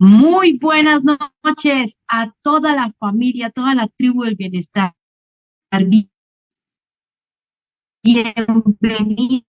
Muy buenas noches a toda la familia, a toda la tribu del bienestar. Bienvenidos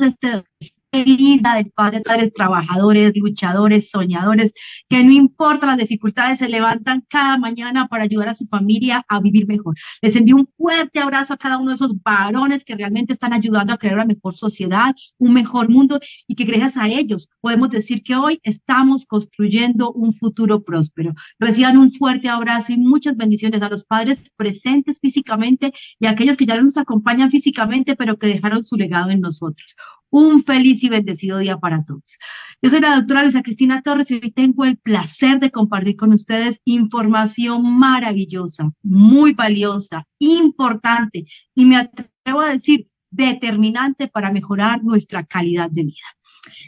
a este feliz día de padres, trabajadores, luchadores, soñadores, que no importa las dificultades, se levantan cada mañana para ayudar a su familia a vivir mejor. Les envío un fuerte abrazo a cada uno de esos varones que realmente están ayudando a crear una mejor sociedad, un mejor mundo y que gracias a ellos podemos decir que hoy estamos construyendo un futuro próspero. Reciban un fuerte abrazo y muchas bendiciones a los padres presentes físicamente y a aquellos que ya no nos acompañan físicamente, pero que dejaron su legado en nosotros. Un feliz y bendecido día para todos. Yo soy la doctora Luisa Cristina Torres y hoy tengo el placer de compartir con ustedes información maravillosa, muy valiosa, importante y me atrevo a decir determinante para mejorar nuestra calidad de vida.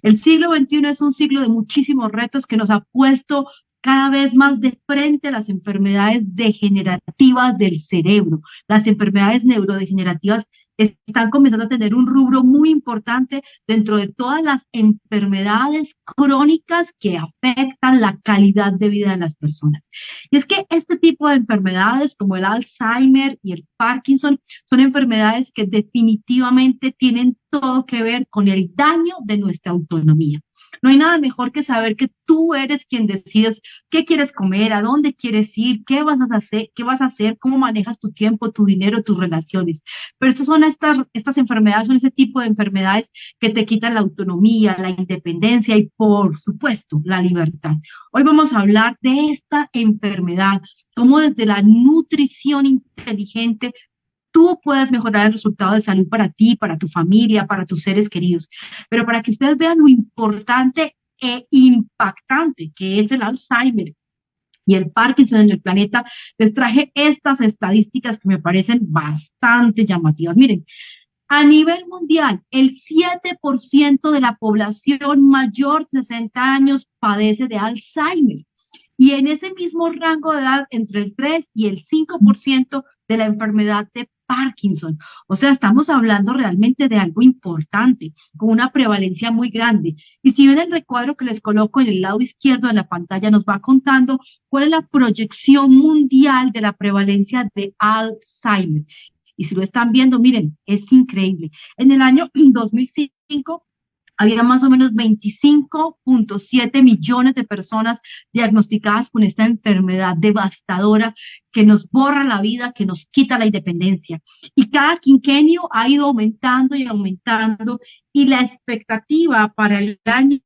El siglo XXI es un siglo de muchísimos retos que nos ha puesto cada vez más de frente a las enfermedades degenerativas del cerebro. Las enfermedades neurodegenerativas están comenzando a tener un rubro muy importante dentro de todas las enfermedades crónicas que afectan la calidad de vida de las personas. Y es que este tipo de enfermedades como el Alzheimer y el Parkinson son enfermedades que definitivamente tienen todo que ver con el daño de nuestra autonomía. No hay nada mejor que saber que tú eres quien decides qué quieres comer, a dónde quieres ir, qué vas a hacer, cómo manejas tu tiempo, tu dinero, tus relaciones. Pero estas enfermedades, son ese tipo de enfermedades que te quitan la autonomía, la independencia y, por supuesto, la libertad. Hoy vamos a hablar de esta enfermedad, cómo desde la nutrición inteligente tú puedes mejorar el resultado de salud para ti, para tu familia, para tus seres queridos. Pero para que ustedes vean lo importante e impactante que es el Alzheimer y el Parkinson en el planeta, les traje estas estadísticas que me parecen bastante llamativas. Miren, a nivel mundial, el 7% de la población mayor de 60 años padece de Alzheimer. Y en ese mismo rango de edad, entre el 3 y el 5% de la enfermedad de Parkinson. O sea, estamos hablando realmente de algo importante, con una prevalencia muy grande. Y si ven el recuadro que les coloco en el lado izquierdo de la pantalla, nos va contando cuál es la proyección mundial de la prevalencia de Alzheimer. Y si lo están viendo, miren, es increíble. En el año 2005, había más o menos 25.7 millones de personas diagnosticadas con esta enfermedad devastadora que nos borra la vida, que nos quita la independencia. Y cada quinquenio ha ido aumentando y aumentando, y la expectativa para el año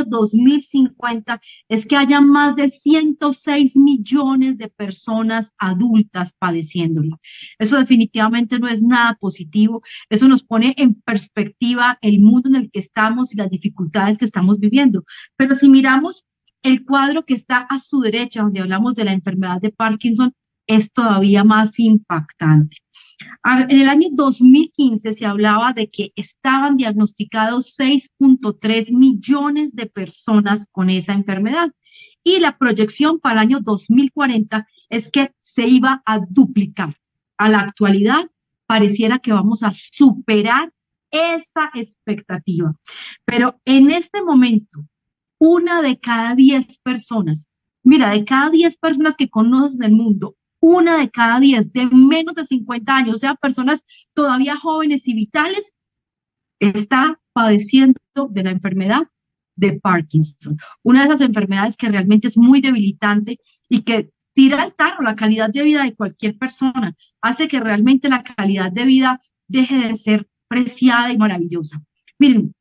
2050 es que haya más de 106 millones de personas adultas padeciéndolo. Eso definitivamente no es nada positivo. Eso nos pone en perspectiva el mundo en el que estamos y las dificultades que estamos viviendo. Pero si miramos el cuadro que está a su derecha, donde hablamos de la enfermedad de Parkinson, es todavía más impactante. En el año 2015 se hablaba de que estaban diagnosticados 6.3 millones de personas con esa enfermedad y la proyección para el año 2040 es que se iba a duplicar. A la actualidad pareciera que vamos a superar esa expectativa, pero en este momento, una de cada 10 personas, mira, de cada 10 personas que conoces en el mundo, una de cada 10 de menos de 50 años, o sea, personas todavía jóvenes y vitales, está padeciendo de la enfermedad de Parkinson. Una de esas enfermedades que realmente es muy debilitante y que tira al tarro la calidad de vida de cualquier persona, hace que realmente la calidad de vida deje de ser preciada y maravillosa. Miren,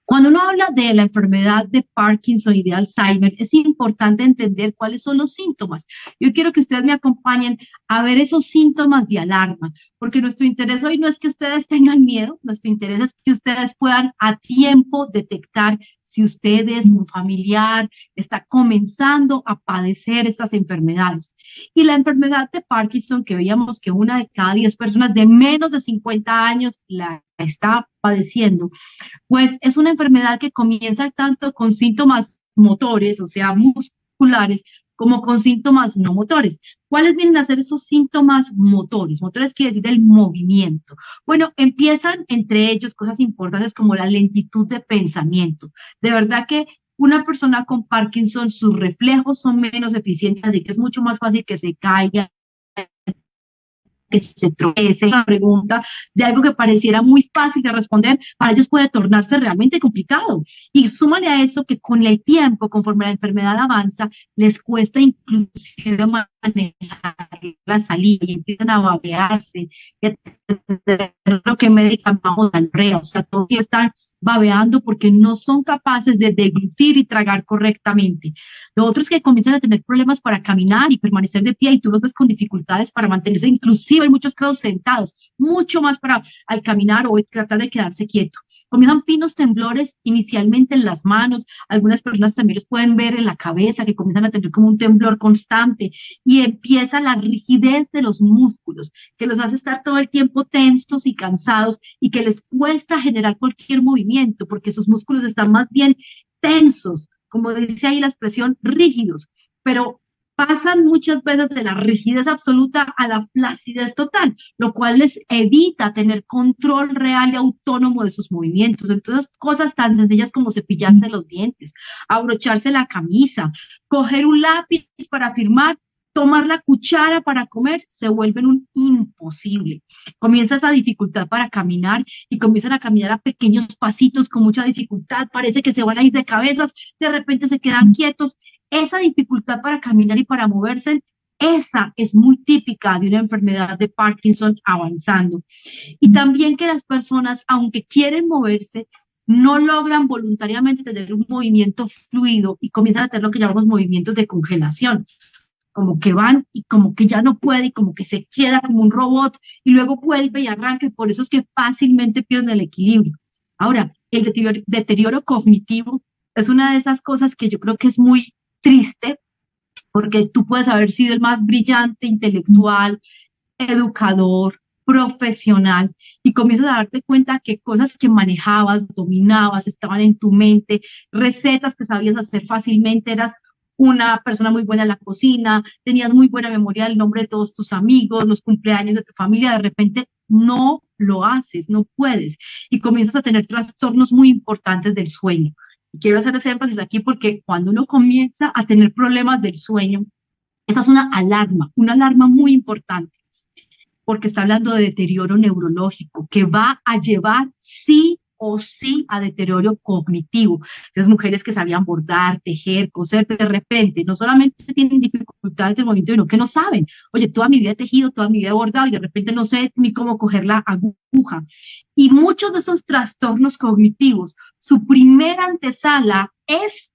cuando uno habla de la enfermedad de Parkinson y de Alzheimer, es importante entender cuáles son los síntomas. Yo quiero que ustedes me acompañen a ver esos síntomas de alarma, porque nuestro interés hoy no es que ustedes tengan miedo, nuestro interés es que ustedes puedan a tiempo detectar si ustedes, un familiar, está comenzando a padecer estas enfermedades. Y la enfermedad de Parkinson, que veíamos que una de cada 10 personas de menos de 50 años la está padeciendo, pues es una enfermedad que comienza tanto con síntomas motores, o sea, musculares, como con síntomas no motores. ¿Cuáles vienen a ser esos síntomas motores? Motores quiere decir el movimiento. Bueno, empiezan entre ellos cosas importantes como la lentitud de pensamiento. De verdad que Una persona con Parkinson, sus reflejos son menos eficientes, así que es mucho más fácil que se caiga, que se tropiece. Una pregunta de algo que pareciera muy fácil de responder, para ellos puede tornarse realmente complicado. Y súmale a eso que con el tiempo, conforme la enfermedad avanza, les cuesta inclusive manejar la salida y empiezan a babearse, lo que médicamente llamamos diarrea, o sea, todos están babeando porque no son capaces de deglutir y tragar correctamente. Lo otro es que comienzan a tener problemas para caminar y permanecer de pie y tú los ves con dificultades para mantenerse, inclusive en muchos casos sentados, mucho más para al caminar o tratar de quedarse quieto. Comienzan finos temblores inicialmente en las manos, algunas personas también los pueden ver en la cabeza, que comienzan a tener como un temblor constante y empieza la rigidez de los músculos, que los hace estar todo el tiempo tensos y cansados y que les cuesta generar cualquier movimiento porque sus músculos están más bien tensos, como dice ahí la expresión, rígidos, pero pasan muchas veces de la rigidez absoluta a la flacidez total, lo cual les evita tener control real y autónomo de sus movimientos. Entonces, cosas tan sencillas como cepillarse los dientes, abrocharse la camisa, coger un lápiz para firmar, tomar la cuchara para comer, se vuelven un imposible. Comienza esa dificultad para caminar y comienzan a caminar a pequeños pasitos con mucha dificultad, parece que se van a ir de cabezas, de repente se quedan quietos. Esa dificultad para caminar y para moverse, esa es muy típica de una enfermedad de Parkinson avanzando. Y también que las personas, aunque quieren moverse, no logran voluntariamente tener un movimiento fluido y comienzan a tener lo que llamamos movimientos de congelación, como que van y como que ya no puede y como que se queda como un robot y luego vuelve y arranca y por eso es que fácilmente pierden el equilibrio. Ahora, el deterioro cognitivo es una de esas cosas que yo creo que es muy triste porque tú puedes haber sido el más brillante, intelectual, educador, profesional, y comienzas a darte cuenta que cosas que manejabas, dominabas, estaban en tu mente, recetas que sabías hacer fácilmente, eras una persona muy buena en la cocina, tenías muy buena memoria del nombre de todos tus amigos, los cumpleaños de tu familia, de repente no lo haces, no puedes, y comienzas a tener trastornos muy importantes del sueño. Y quiero hacer ese énfasis aquí porque cuando uno comienza a tener problemas del sueño, esa es una alarma muy importante porque está hablando de deterioro neurológico, que va a llevar sí o sí a deterioro cognitivo. Entonces, mujeres que sabían bordar, tejer, coser, de repente no solamente tienen dificultades del movimiento, sino que no saben. Oye, toda mi vida he tejido, toda mi vida he bordado y de repente no sé ni cómo coger la aguja. Y muchos de esos trastornos cognitivos, su primera antesala es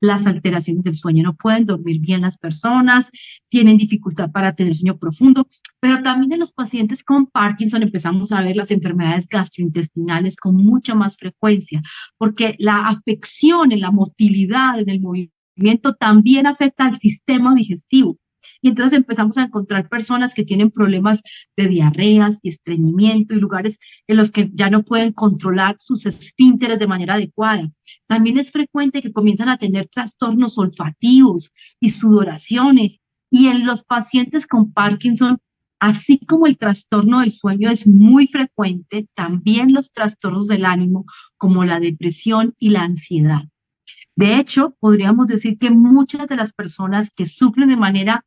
las alteraciones del sueño. No pueden dormir bien las personas, tienen dificultad para tener sueño profundo, pero también en los pacientes con Parkinson empezamos a ver las enfermedades gastrointestinales con mucha más frecuencia, porque la afección en la motilidad, en el movimiento, también afecta al sistema digestivo. Y entonces empezamos a encontrar personas que tienen problemas de diarreas y estreñimiento y lugares en los que ya no pueden controlar sus esfínteres de manera adecuada. También es frecuente que comienzan a tener trastornos olfativos y sudoraciones. Y en los pacientes con Parkinson, así como el trastorno del sueño es muy frecuente, también los trastornos del ánimo, como la depresión y la ansiedad. De hecho, podríamos decir que muchas de las personas que sufren de manera,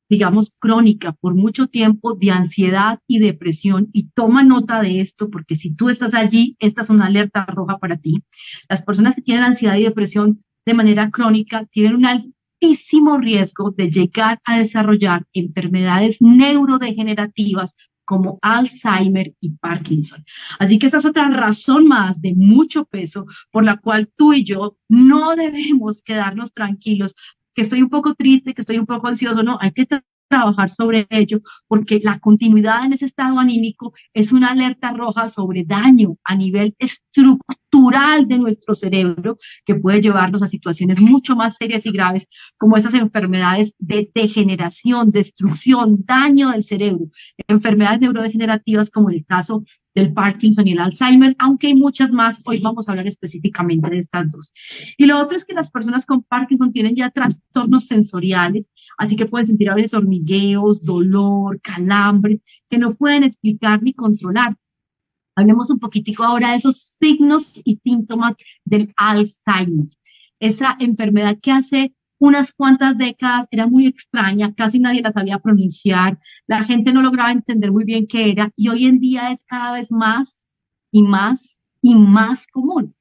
digamos, crónica por mucho tiempo de ansiedad y depresión, y toma nota de esto, porque si tú estás allí, esta es una alerta roja para ti. Las personas que tienen ansiedad y depresión de manera crónica tienen un altísimo riesgo de llegar a desarrollar enfermedades neurodegenerativas como Alzheimer y Parkinson. Así que esa es otra razón más de mucho peso por la cual tú y yo no debemos quedarnos tranquilos, que estoy un poco triste, que estoy un poco ansioso, no, hay que trabajar sobre ello, porque la continuidad en ese estado anímico es una alerta roja sobre daño a nivel estructural de nuestro cerebro, que puede llevarnos a situaciones mucho más serias y graves, como esas enfermedades de degeneración, destrucción, daño del cerebro, enfermedades neurodegenerativas como el caso del Parkinson y el Alzheimer, aunque hay muchas más, hoy vamos a hablar específicamente de estas dos. Y lo otro es que las personas con Parkinson tienen ya trastornos sensoriales, así que pueden sentir a veces hormigueos, dolor, calambre, que no pueden explicar ni controlar. Hablemos un poquitico ahora de esos signos y síntomas del Alzheimer. esa enfermedad que hace unas cuantas décadas era muy extraña, casi nadie la sabía pronunciar, la gente no lograba entender muy bien qué era y hoy en día es cada vez más y más y más común.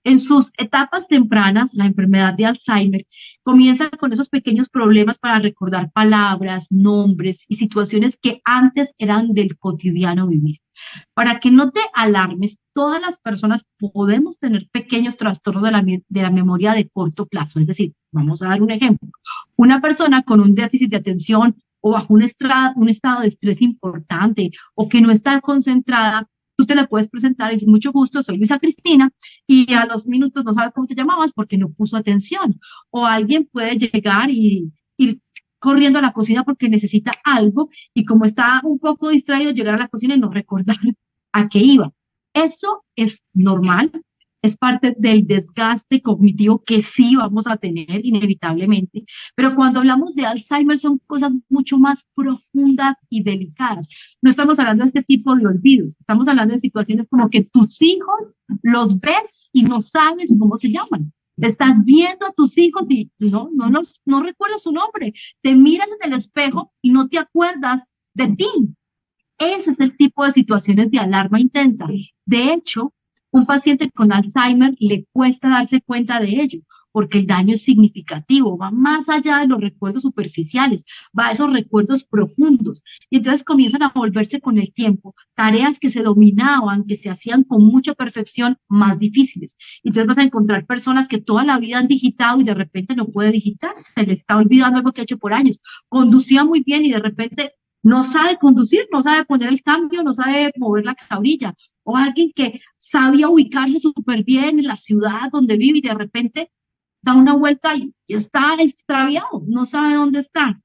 En sus etapas tempranas, la enfermedad de Alzheimer comienza con esos pequeños problemas para recordar palabras, nombres y situaciones que antes eran del cotidiano vivir. Para que no te alarmes, todas las personas podemos tener pequeños trastornos de la memoria de corto plazo. Es decir, vamos a dar un ejemplo. Una persona con un déficit de atención o bajo un estado de estrés importante o que no está concentrada, tú te la puedes presentar y decir, mucho gusto, soy Luisa Cristina, y a los minutos no sabes cómo te llamabas porque no puso atención. O alguien puede llegar y ir corriendo a la cocina porque necesita algo y como está un poco distraído, llegar a la cocina y no recordar a qué iba. Eso es normal, es parte del desgaste cognitivo que sí vamos a tener inevitablemente, pero cuando hablamos de Alzheimer son cosas mucho más profundas y delicadas. No estamos hablando de este tipo de olvidos, estamos hablando de situaciones como que tus hijos los ves y no sabes cómo se llaman. Estás viendo a tus hijos y no recuerdas su nombre. Te miras en el espejo y no te acuerdas de ti. Ese es el tipo de situaciones de alarma intensa. De hecho, un paciente con Alzheimer le cuesta darse cuenta de ello, porque el daño es significativo, va más allá de los recuerdos superficiales, va a esos recuerdos profundos. Y entonces comienzan a volverse con el tiempo tareas que se dominaban, que se hacían con mucha perfección, más difíciles. Entonces vas a encontrar personas que toda la vida han digitado y de repente no puede digitar, se le está olvidando algo que ha hecho por años. Conducía muy bien y de repente no sabe conducir, no sabe poner el cambio, no sabe mover la cabrilla. O alguien que sabía ubicarse súper bien en la ciudad donde vive y de repente da una vuelta y está extraviado, no sabe dónde está.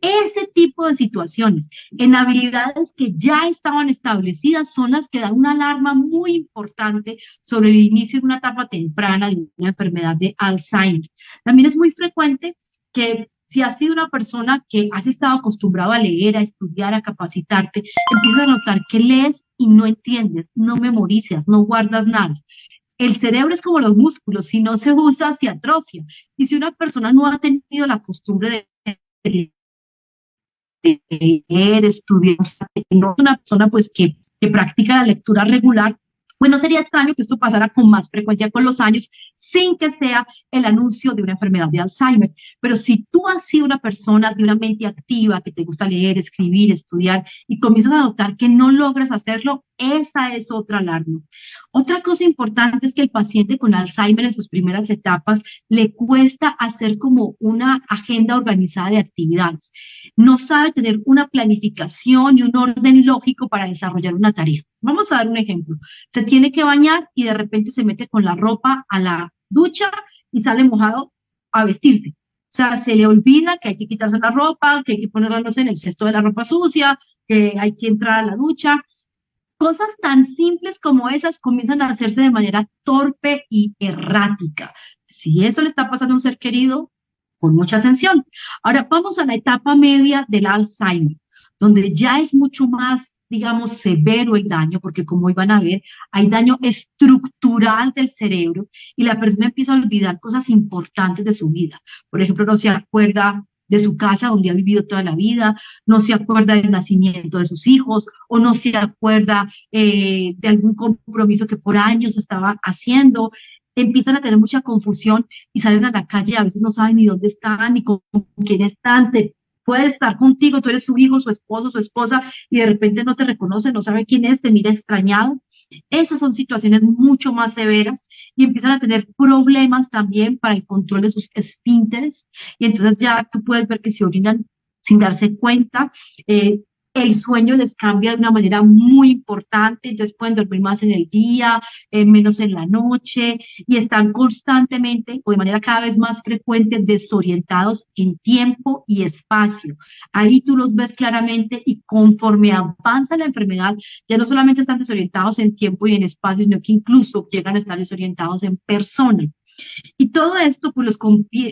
Ese tipo de situaciones en habilidades que ya estaban establecidas son las que dan una alarma muy importante sobre el inicio de una etapa temprana de una enfermedad de Alzheimer. También es muy frecuente que si has sido una persona que has estado acostumbrado a leer, a estudiar, a capacitarte, empiezas a notar que lees y no entiendes, no memorizas, no guardas nada. El cerebro es como los músculos, si no se usa, se atrofia. Y si una persona no ha tenido la costumbre de leer, estudiar, no es una persona pues que practica la lectura regular, pues no sería extraño que esto pasara con más frecuencia con los años sin que sea el anuncio de una enfermedad de Alzheimer. Pero si tú has sido una persona de una mente activa, que te gusta leer, escribir, estudiar y comienzas a notar que no logras hacerlo, esa es otra alarma. Otra cosa importante es que el paciente con Alzheimer en sus primeras etapas le cuesta hacer como una agenda organizada de actividades. No sabe tener una planificación y un orden lógico para desarrollar una tarea. Vamos a dar un ejemplo. Se tiene que bañar y de repente se mete con la ropa a la ducha y sale mojado a vestirse. O sea, se le olvida que hay que quitarse la ropa, que hay que ponerla, no sé, en el cesto de la ropa sucia, que hay que entrar a la ducha. Cosas tan simples como esas comienzan a hacerse de manera torpe y errática. Si eso le está pasando a un ser querido, con mucha atención. Ahora vamos a la etapa media del Alzheimer, donde ya es mucho más, digamos, severo el daño, porque como iban a ver, hay daño estructural del cerebro y la persona empieza a olvidar cosas importantes de su vida. Por ejemplo, no se acuerda de su casa donde ha vivido toda la vida, no se acuerda del nacimiento de sus hijos o no se acuerda de algún compromiso que por años estaba haciendo. Empiezan a tener mucha confusión y salen a la calle y a veces no saben ni dónde están ni con quién están. Puede estar contigo, tú eres su hijo, su esposo, su esposa y de repente no te reconoce, no sabe quién es, te mira extrañado. Esas son situaciones mucho más severas y empiezan a tener problemas también para el control de sus esfínteres y entonces ya tú puedes ver que se orinan sin darse cuenta. El sueño les cambia de una manera muy importante, entonces pueden dormir más en el día, menos en la noche, y están constantemente o de manera cada vez más frecuente desorientados en tiempo y espacio. Ahí tú los ves claramente y conforme avanza la enfermedad, ya no solamente están desorientados en tiempo y en espacio, sino que incluso llegan a estar desorientados en persona. Y todo esto pues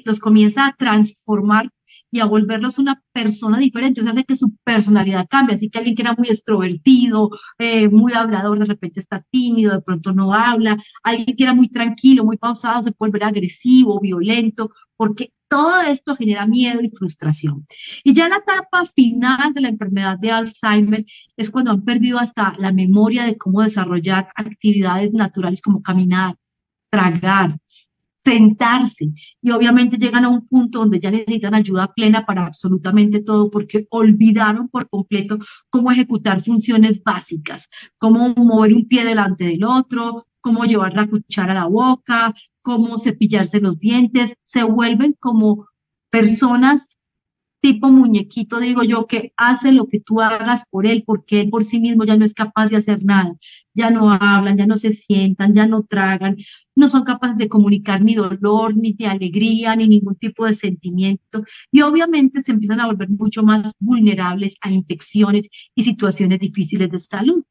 los comienza a transformar y a volverlos una persona diferente, o sea, hace que su personalidad cambie, así que alguien que era muy extrovertido, muy hablador, de repente está tímido, de pronto no habla, alguien que era muy tranquilo, muy pausado, se puede volver agresivo, violento, porque todo esto genera miedo y frustración. Y ya en la etapa final de la enfermedad de Alzheimer es cuando han perdido hasta la memoria de cómo desarrollar actividades naturales como caminar, tragar, sentarse, y obviamente llegan a un punto donde ya necesitan ayuda plena para absolutamente todo porque olvidaron por completo cómo ejecutar funciones básicas, cómo mover un pie delante del otro, cómo llevar la cuchara a la boca, cómo cepillarse los dientes, se vuelven como personas tipo muñequito, digo yo, que hace lo que tú hagas por él, porque él por sí mismo ya no es capaz de hacer nada, ya no hablan, ya no se sientan, ya no tragan, no son capaces de comunicar ni dolor, ni de alegría, ni ningún tipo de sentimiento, y obviamente se empiezan a volver mucho más vulnerables a infecciones y situaciones difíciles de salud.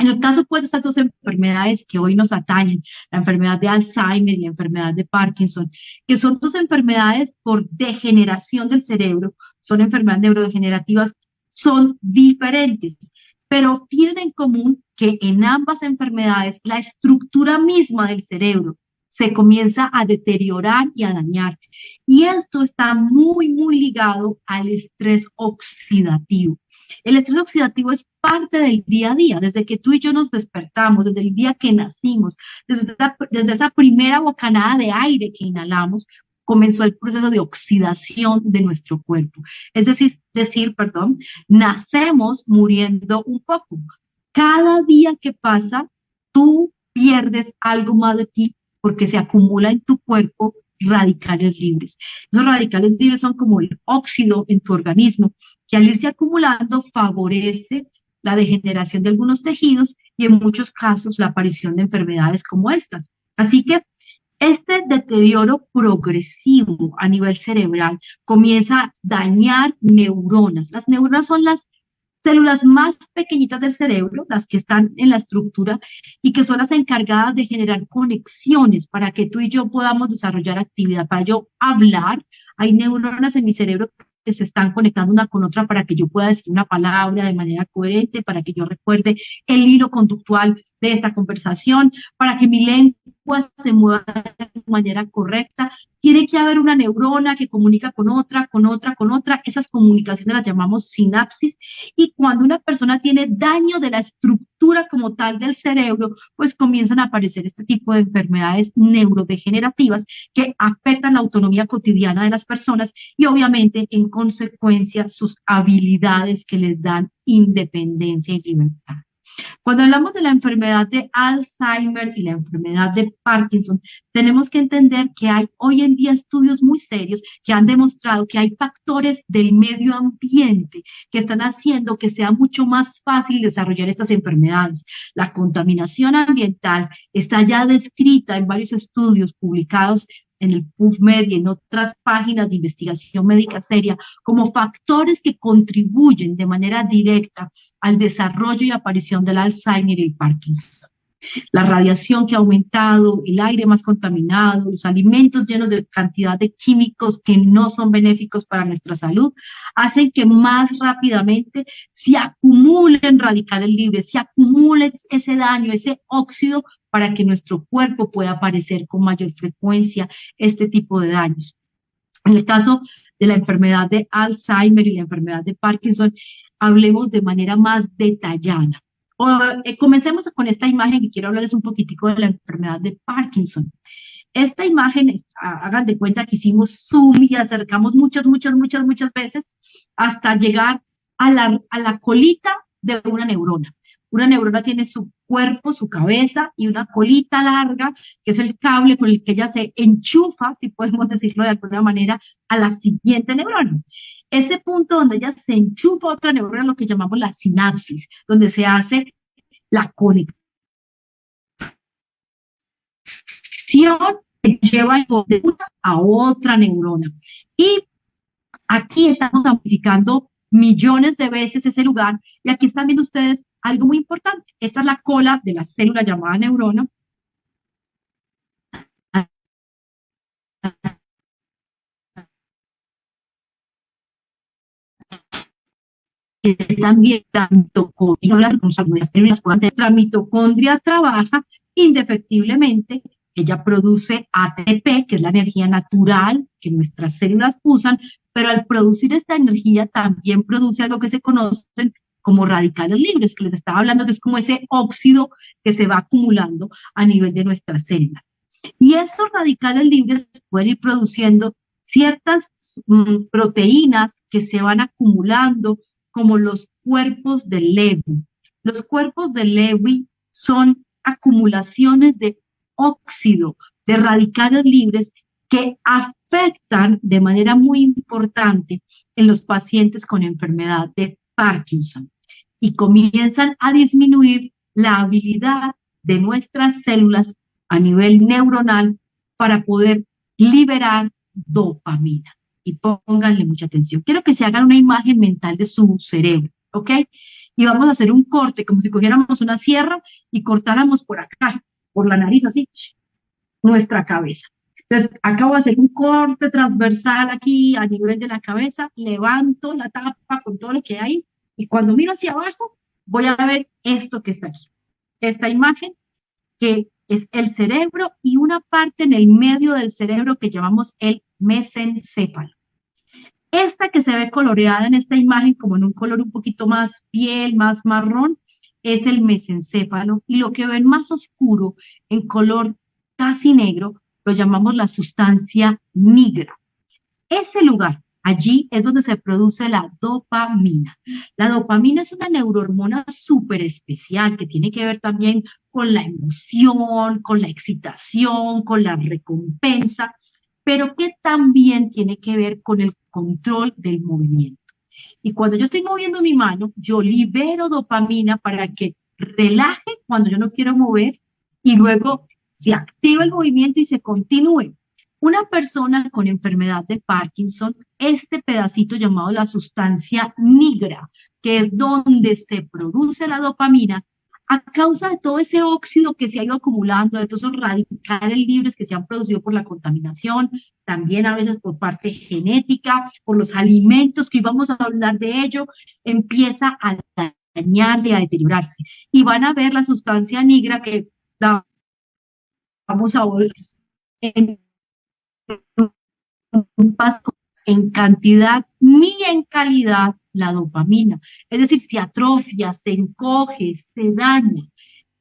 En el caso pues, de estas dos enfermedades que hoy nos atañen, la enfermedad de Alzheimer y la enfermedad de Parkinson, que son dos enfermedades por degeneración del cerebro, son enfermedades neurodegenerativas, son diferentes, pero tienen en común que en ambas enfermedades la estructura misma del cerebro se comienza a deteriorar y a dañar. Y esto está muy, muy ligado al estrés oxidativo. El estrés oxidativo es parte del día a día, desde que tú y yo nos despertamos, desde el día que nacimos, desde esa primera bocanada de aire que inhalamos, comenzó el proceso de oxidación de nuestro cuerpo. Es perdón, nacemos muriendo un poco. Cada día que pasa, tú pierdes algo más de ti porque se acumula en tu cuerpo radicales libres. Esos radicales libres son como el óxido en tu organismo que al irse acumulando favorece la degeneración de algunos tejidos y en muchos casos la aparición de enfermedades como estas. Así que este deterioro progresivo a nivel cerebral comienza a dañar neuronas. Las neuronas son las células más pequeñitas del cerebro, las que están en la estructura y que son las encargadas de generar conexiones para que tú y yo podamos desarrollar actividad. Para yo hablar, hay neuronas en mi cerebro que se están conectando una con otra para que yo pueda decir una palabra de manera coherente, para que yo recuerde el hilo conductual de esta conversación, para que mi lengua se mueva de manera correcta. Tiene que haber una neurona que comunica con otra, con otra, con otra. Esas comunicaciones las llamamos sinapsis y cuando una persona tiene daño de la estructura como tal del cerebro, pues comienzan a aparecer este tipo de enfermedades neurodegenerativas que afectan la autonomía cotidiana de las personas y obviamente en consecuencia sus habilidades que les dan independencia y libertad. Cuando hablamos de la enfermedad de Alzheimer y la enfermedad de Parkinson, tenemos que entender que hay hoy en día estudios muy serios que han demostrado que hay factores del medio ambiente que están haciendo que sea mucho más fácil desarrollar estas enfermedades. La contaminación ambiental está ya descrita en varios estudios publicados en el PubMed y en otras páginas de investigación médica seria como factores que contribuyen de manera directa al desarrollo y aparición del Alzheimer y el Parkinson. La radiación que ha aumentado, el aire más contaminado, los alimentos llenos de cantidad de químicos que no son benéficos para nuestra salud, hacen que más rápidamente se acumulen radicales libres, se acumule ese daño, ese óxido, para que nuestro cuerpo pueda aparecer con mayor frecuencia este tipo de daños. En el caso de la enfermedad de Alzheimer y la enfermedad de Parkinson, hablemos de manera más detallada. Comencemos con esta imagen que quiero hablarles un poquitico de la enfermedad de Parkinson. Esta imagen, hagan de cuenta que hicimos zoom y acercamos muchas veces hasta llegar a la colita de una neurona. Una neurona tiene su cuerpo, su cabeza y una colita larga, que es el cable con el que ella se enchufa, si podemos decirlo de alguna manera, a la siguiente neurona. Ese punto donde ella se enchufa a otra neurona, lo que llamamos la sinapsis, donde se hace la conexión que lleva de una a otra neurona. Y aquí estamos amplificando millones de veces ese lugar y aquí están viendo ustedes algo muy importante. Esta es la cola de la célula llamada neurona. que es también la mitocondria, las responsabilidades células puedan tener. La mitocondria trabaja indefectiblemente, ella produce ATP, que es la energía natural que nuestras células usan, pero al producir esta energía también produce algo que se conocen como radicales libres, que les estaba hablando, que es como ese óxido que se va acumulando a nivel de nuestras células. Y esos radicales libres pueden ir produciendo ciertas proteínas que se van acumulando, como los cuerpos de Lewy. Los cuerpos de Lewy son acumulaciones de óxido, de radicales libres que afectan de manera muy importante en los pacientes con enfermedad de Parkinson y comienzan a disminuir la habilidad de nuestras células a nivel neuronal para poder liberar dopamina. Y pónganle mucha atención. Quiero que se hagan una imagen mental de su cerebro, ¿ok? Y vamos a hacer un corte, como si cogiéramos una sierra y cortáramos por acá, por la nariz, así, nuestra cabeza. Entonces, acabo de hacer un corte transversal aquí a nivel de la cabeza, levanto la tapa con todo lo que hay y cuando miro hacia abajo, voy a ver esto que está aquí. Esta imagen que es el cerebro y una parte en el medio del cerebro que llamamos el mesencéfalo. Esta que se ve coloreada en esta imagen como en un color un poquito más piel, más marrón, es el mesencéfalo y lo que ven más oscuro en color casi negro lo llamamos la sustancia nigra. Ese lugar, allí es donde se produce la dopamina. La dopamina es una neurohormona súper especial que tiene que ver también con la emoción, con la excitación, con la recompensa, pero que también tiene que ver con el control del movimiento. Y cuando yo estoy moviendo mi mano, yo libero dopamina para que relaje cuando yo no quiero mover y luego se activa el movimiento y se continúe. Una persona con enfermedad de Parkinson, este pedacito llamado la sustancia nigra, que es donde se produce la dopamina, a causa de todo ese óxido que se ha ido acumulando, de todos esos radicales libres que se han producido por la contaminación, también a veces por parte genética, por los alimentos, que hoy vamos a hablar de ello, empieza a dañarse, a deteriorarse. Y van a ver la sustancia negra que la vamos a ver en un paso en cantidad ni en calidad la dopamina. Es decir, se atrofia, se encoge, se daña.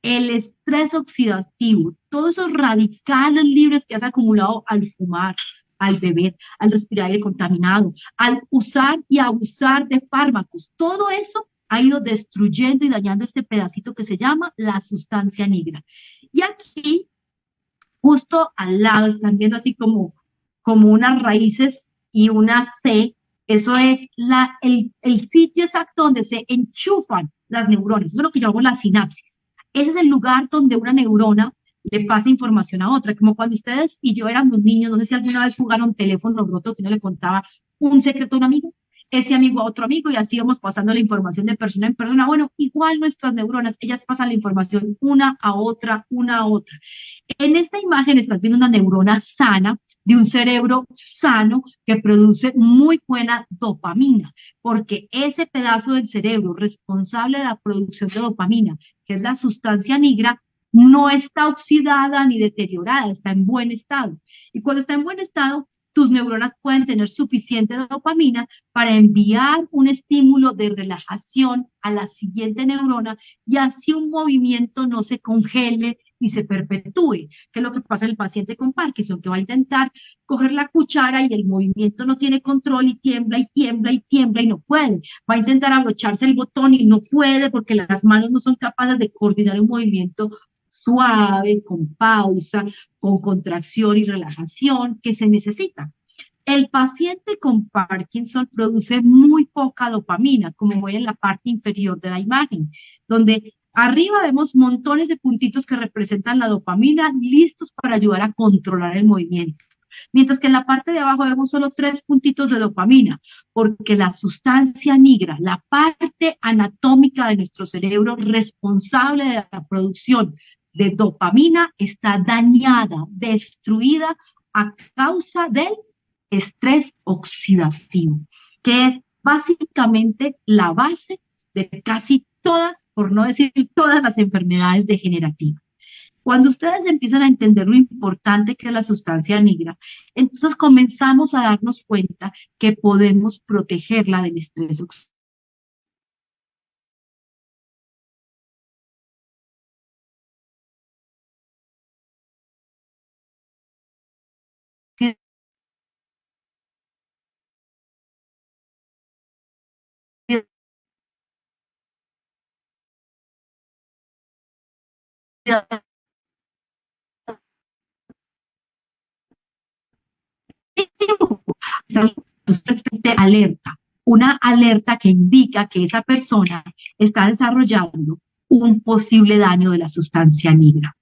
El estrés oxidativo, todos esos radicales libres que has acumulado al fumar, al beber, al respirar aire contaminado, al usar y abusar de fármacos, todo eso ha ido destruyendo y dañando este pedacito que se llama la sustancia negra. Y aquí, justo al lado, están viendo así como unas raíces y una C, eso es el sitio exacto donde se enchufan las neuronas, eso es lo que llamamos la sinapsis. Ese es el lugar donde una neurona le pasa información a otra, como cuando ustedes y yo éramos niños, no sé si alguna vez jugaron teléfono roto que uno le contaba un secreto a un amigo, ese amigo a otro amigo y así vamos pasando la información de persona en persona. Bueno, igual nuestras neuronas, ellas pasan la información una a otra, una a otra. En esta imagen estás viendo una neurona sana de un cerebro sano que produce muy buena dopamina, porque ese pedazo del cerebro responsable de la producción de dopamina, que es la sustancia negra, no está oxidada ni deteriorada, está en buen estado. Y cuando está en buen estado, tus neuronas pueden tener suficiente dopamina para enviar un estímulo de relajación a la siguiente neurona y así un movimiento no se congele y se perpetúe, que es lo que pasa en el paciente con Parkinson, que va a intentar coger la cuchara y el movimiento no tiene control y tiembla y tiembla y tiembla y no puede. Va a intentar abrocharse el botón y no puede porque las manos no son capaces de coordinar un movimiento suave, con pausa, con contracción y relajación que se necesita. El paciente con Parkinson produce muy poca dopamina, como ven en la parte inferior de la imagen, donde arriba vemos montones de puntitos que representan la dopamina listos para ayudar a controlar el movimiento. Mientras que en la parte de abajo vemos solo 3 puntitos de dopamina, porque la sustancia negra, la parte anatómica de nuestro cerebro responsable de la producción de dopamina, está dañada, destruida a causa del estrés oxidativo, que es básicamente la base de casi todas, por no decir todas las enfermedades degenerativas. Cuando ustedes empiezan a entender lo importante que es la sustancia negra, entonces comenzamos a darnos cuenta que podemos protegerla del estrés alerta, una alerta que indica que esa persona está desarrollando un posible daño de la sustancia negra.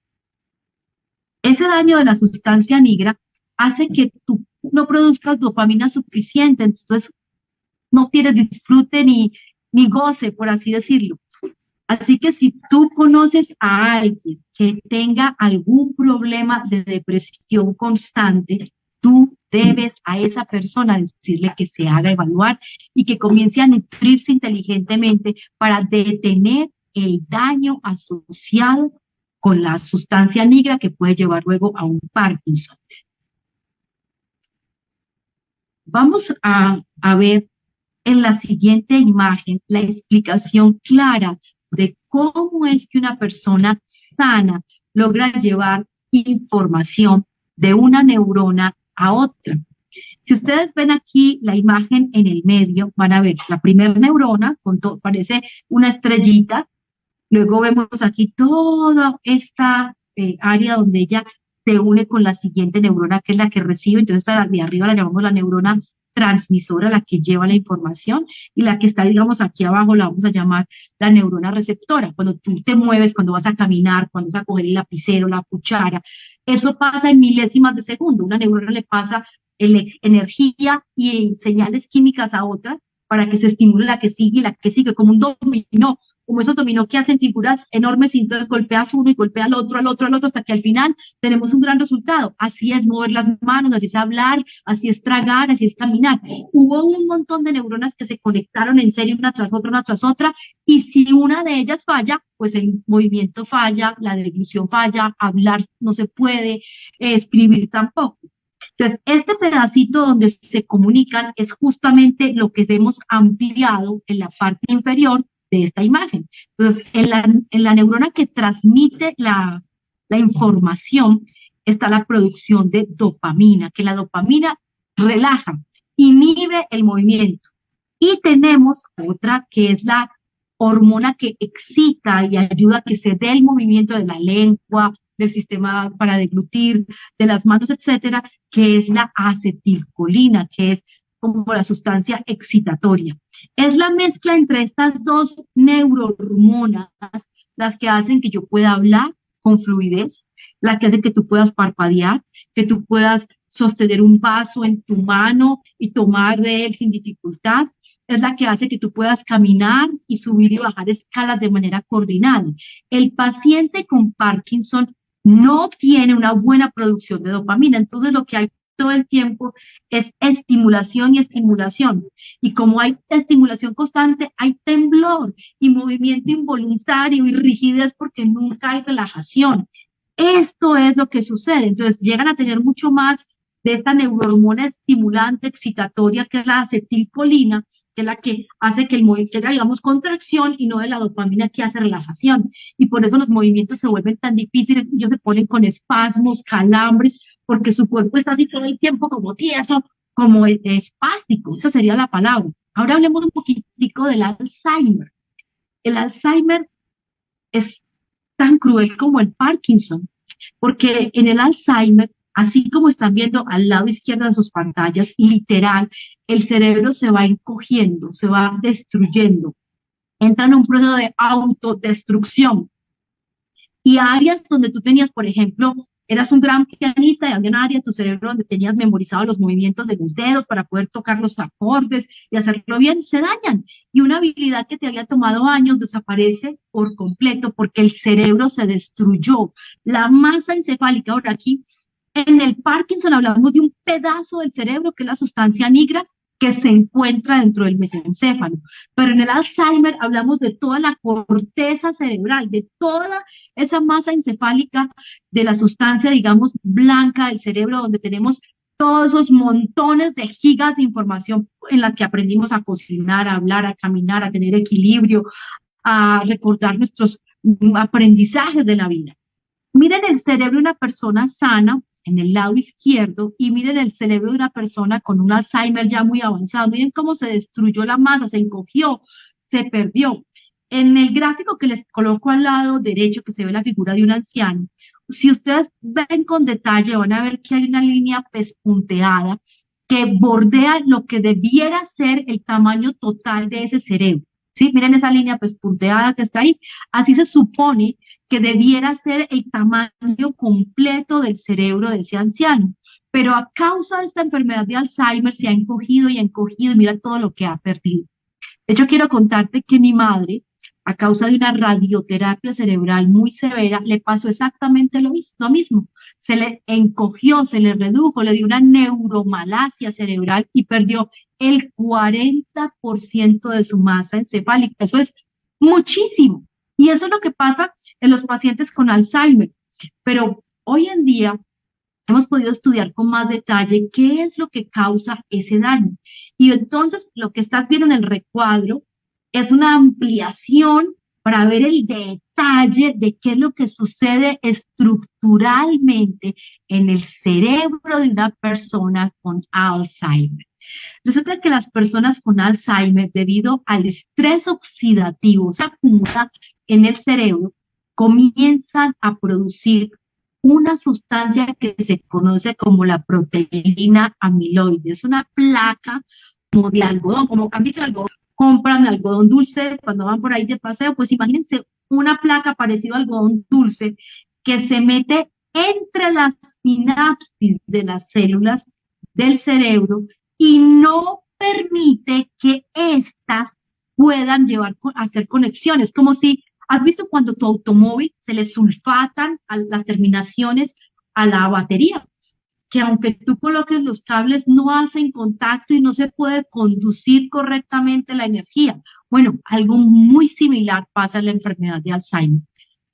Ese daño de la sustancia negra hace que tú no produzcas dopamina suficiente, entonces no tienes disfrute ni goce, por así decirlo. Así que si tú conoces a alguien que tenga algún problema de depresión constante, tú debes a esa persona decirle que se haga evaluar y que comience a nutrirse inteligentemente para detener el daño asociado con la sustancia negra que puede llevar luego a un Parkinson. Vamos a ver en la siguiente imagen la explicación clara de cómo es que una persona sana logra llevar información de una neurona a otra. Si ustedes ven aquí la imagen en el medio, van a ver la primera neurona, parece una estrellita, luego vemos aquí toda esta área donde ella se une con la siguiente neurona, que es la que recibe, entonces esta de arriba la llamamos la neurona transmisora, la que lleva la información, y la que está, digamos, aquí abajo la vamos a llamar la neurona receptora. Cuando tú te mueves, cuando vas a caminar, cuando vas a coger el lapicero, la cuchara, eso pasa en milésimas de segundo. Una neurona le pasa energía y señales químicas a otra para que se estimule la que sigue, como un dominó, como esos dominó que hacen figuras enormes y entonces golpeas uno y golpea al otro, al otro, al otro, hasta que al final tenemos un gran resultado. Así es mover las manos, así es hablar, así es tragar, así es caminar. Hubo un montón de neuronas que se conectaron en serie una tras otra, y si una de ellas falla, pues el movimiento falla, la deglución falla, hablar no se puede, escribir tampoco. Entonces, este pedacito donde se comunican es justamente lo que vemos ampliado en la parte inferior de esta imagen. Entonces, en la neurona que transmite la información está la producción de dopamina, que la dopamina relaja, inhibe el movimiento. Y tenemos otra que es la hormona que excita y ayuda a que se dé el movimiento de la lengua, del sistema para deglutir, de las manos, etcétera, que es la acetilcolina, que es como la sustancia excitatoria. Es la mezcla entre estas dos neurohormonas las que hacen que yo pueda hablar con fluidez, las que hacen que tú puedas parpadear, que tú puedas sostener un vaso en tu mano y tomar de él sin dificultad, es la que hace que tú puedas caminar y subir y bajar escalas de manera coordinada. El paciente con Parkinson no tiene una buena producción de dopamina, entonces lo que hay todo el tiempo es estimulación y estimulación. Y como hay estimulación constante, hay temblor y movimiento involuntario y rigidez porque nunca hay relajación. Esto es lo que sucede. Entonces llegan a tener mucho más de esta neurohormona estimulante, excitatoria, que es la acetilcolina, que es la que hace que el movimiento tenga, digamos, contracción y no de la dopamina que hace relajación. Y por eso los movimientos se vuelven tan difíciles, ellos se ponen con espasmos, calambres, porque su cuerpo está así todo el tiempo como tieso, como espástico, esa sería la palabra. Ahora hablemos un poquitico del Alzheimer. El Alzheimer es tan cruel como el Parkinson, porque en el Alzheimer, así como están viendo al lado izquierdo de sus pantallas, literal, el cerebro se va encogiendo, se va destruyendo, entra en un proceso de autodestrucción. Y áreas donde tú tenías, por ejemplo, eras un gran pianista y había un área en tu cerebro donde tenías memorizado los movimientos de los dedos para poder tocar los acordes y hacerlo bien, se dañan. Y una habilidad que te había tomado años desaparece por completo porque el cerebro se destruyó. La masa encefálica, ahora aquí en el Parkinson hablamos de un pedazo del cerebro que es la sustancia negra que se encuentra dentro del mesencéfalo. Pero en el Alzheimer hablamos de toda la corteza cerebral, de toda esa masa encefálica de la sustancia, digamos, blanca del cerebro, donde tenemos todos esos montones de gigas de información en la que aprendimos a cocinar, a hablar, a caminar, a tener equilibrio, a recordar nuestros aprendizajes de la vida. Miren el cerebro de una persona sana en el lado izquierdo y miren el cerebro de una persona con un Alzheimer ya muy avanzado. Miren cómo se destruyó la masa, se encogió, se perdió. En el gráfico que les coloco al lado derecho, que se ve la figura de un anciano, si ustedes ven con detalle, van a ver que hay una línea pespunteada que bordea lo que debiera ser el tamaño total de ese cerebro. ¿Sí? Miren esa línea pespunteada que está ahí. Así se supone que debiera ser el tamaño completo del cerebro de ese anciano. Pero a causa de esta enfermedad de Alzheimer se ha encogido y mira todo lo que ha perdido. De hecho, quiero contarte que mi madre, a causa de una radioterapia cerebral muy severa, le pasó exactamente lo mismo. Se le encogió, se le redujo, le dio una neuromalacia cerebral y perdió el 40% de su masa encefálica. Eso es muchísimo. Y eso es lo que pasa en los pacientes con Alzheimer. Pero hoy en día hemos podido estudiar con más detalle qué es lo que causa ese daño. Y entonces lo que estás viendo en el recuadro es una ampliación para ver el detalle de qué es lo que sucede estructuralmente en el cerebro de una persona con Alzheimer. Resulta que las personas con Alzheimer, debido al estrés oxidativo que se acumula en el cerebro, comienzan a producir una sustancia que se conoce como la proteína amiloide. Es una placa como de algodón, como han visto algodón, compran algodón dulce cuando van por ahí de paseo, pues imagínense una placa parecida al algodón dulce que se mete entre las sinapsis de las células del cerebro y no permite que éstas puedan hacer conexiones, como si has visto cuando tu automóvil se le sulfatan a las terminaciones a la batería, que aunque tú coloques los cables no hacen contacto y no se puede conducir correctamente la energía. Bueno, algo muy similar pasa en la enfermedad de Alzheimer.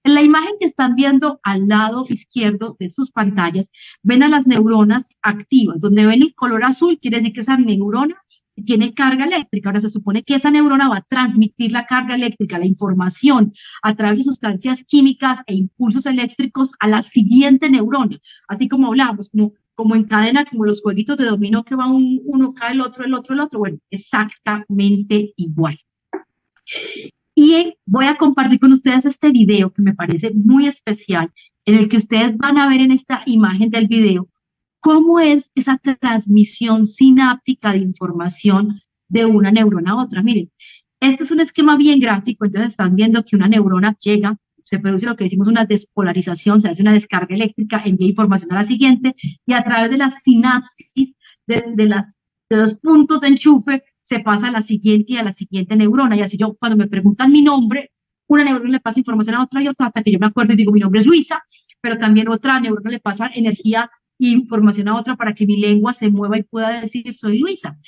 En la imagen que están viendo al lado izquierdo de sus pantallas, ven a las neuronas activas. Donde ven el color azul, quiere decir que esa neurona tiene carga eléctrica. Ahora se supone que esa neurona va a transmitir la carga eléctrica, la información, a través de sustancias químicas e impulsos eléctricos a la siguiente neurona. Así como hablamos, como en cadena, como los jueguitos de dominó que va uno cae el otro, el otro, el otro. Bueno, exactamente igual. Y voy a compartir con ustedes este video que me parece muy especial, en el que ustedes van a ver en esta imagen del video cómo es esa transmisión sináptica de información de una neurona a otra. Miren, este es un esquema bien gráfico, entonces están viendo que una neurona llega, se produce lo que decimos una despolarización, se hace una descarga eléctrica, envía información a la siguiente, y a través de las sinapsis de los puntos de enchufe, se pasa a la siguiente y a la siguiente neurona. Y así yo, cuando me preguntan mi nombre, una neurona le pasa información a otra y otra, hasta que yo me acuerdo y digo, mi nombre es Luisa, pero también otra neurona le pasa energía e información a otra para que mi lengua se mueva y pueda decir, soy Luisa.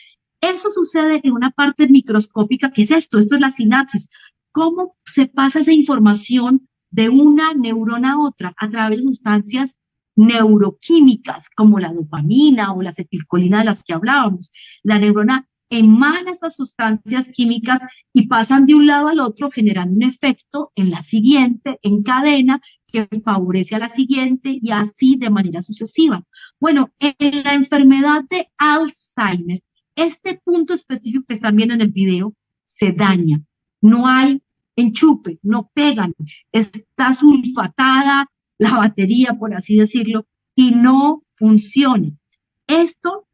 Eso sucede en una parte microscópica. ¿Qué es esto? Esto es la sinapsis. ¿Cómo se pasa esa información de una neurona a otra? A través de sustancias neuroquímicas, como la dopamina o la acetilcolina de las que hablábamos. La neurona emana esas sustancias químicas y pasan de un lado al otro generando un efecto en la siguiente, en cadena, que favorece a la siguiente y así de manera sucesiva. Bueno, en la enfermedad de Alzheimer, este punto específico que están viendo en el video se daña. No hay enchufe, no pegan, está sulfatada la batería, por así decirlo, y no funciona. Esto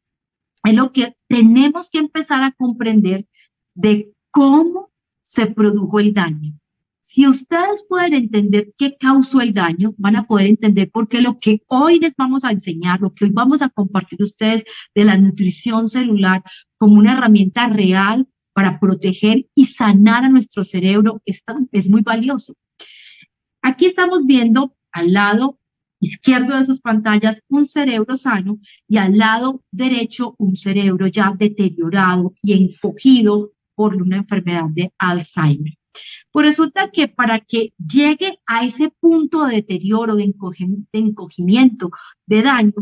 es lo que tenemos que empezar a comprender de cómo se produjo el daño. Si ustedes pueden entender qué causó el daño, van a poder entender por qué lo que hoy les vamos a enseñar, lo que hoy vamos a compartir ustedes de la nutrición celular como una herramienta real para proteger y sanar a nuestro cerebro es muy valioso. Aquí estamos viendo al lado izquierdo de sus pantallas un cerebro sano y al lado derecho un cerebro ya deteriorado y encogido por una enfermedad de Alzheimer. Pues resulta que para que llegue a ese punto de deterioro, de encogimiento, de daño,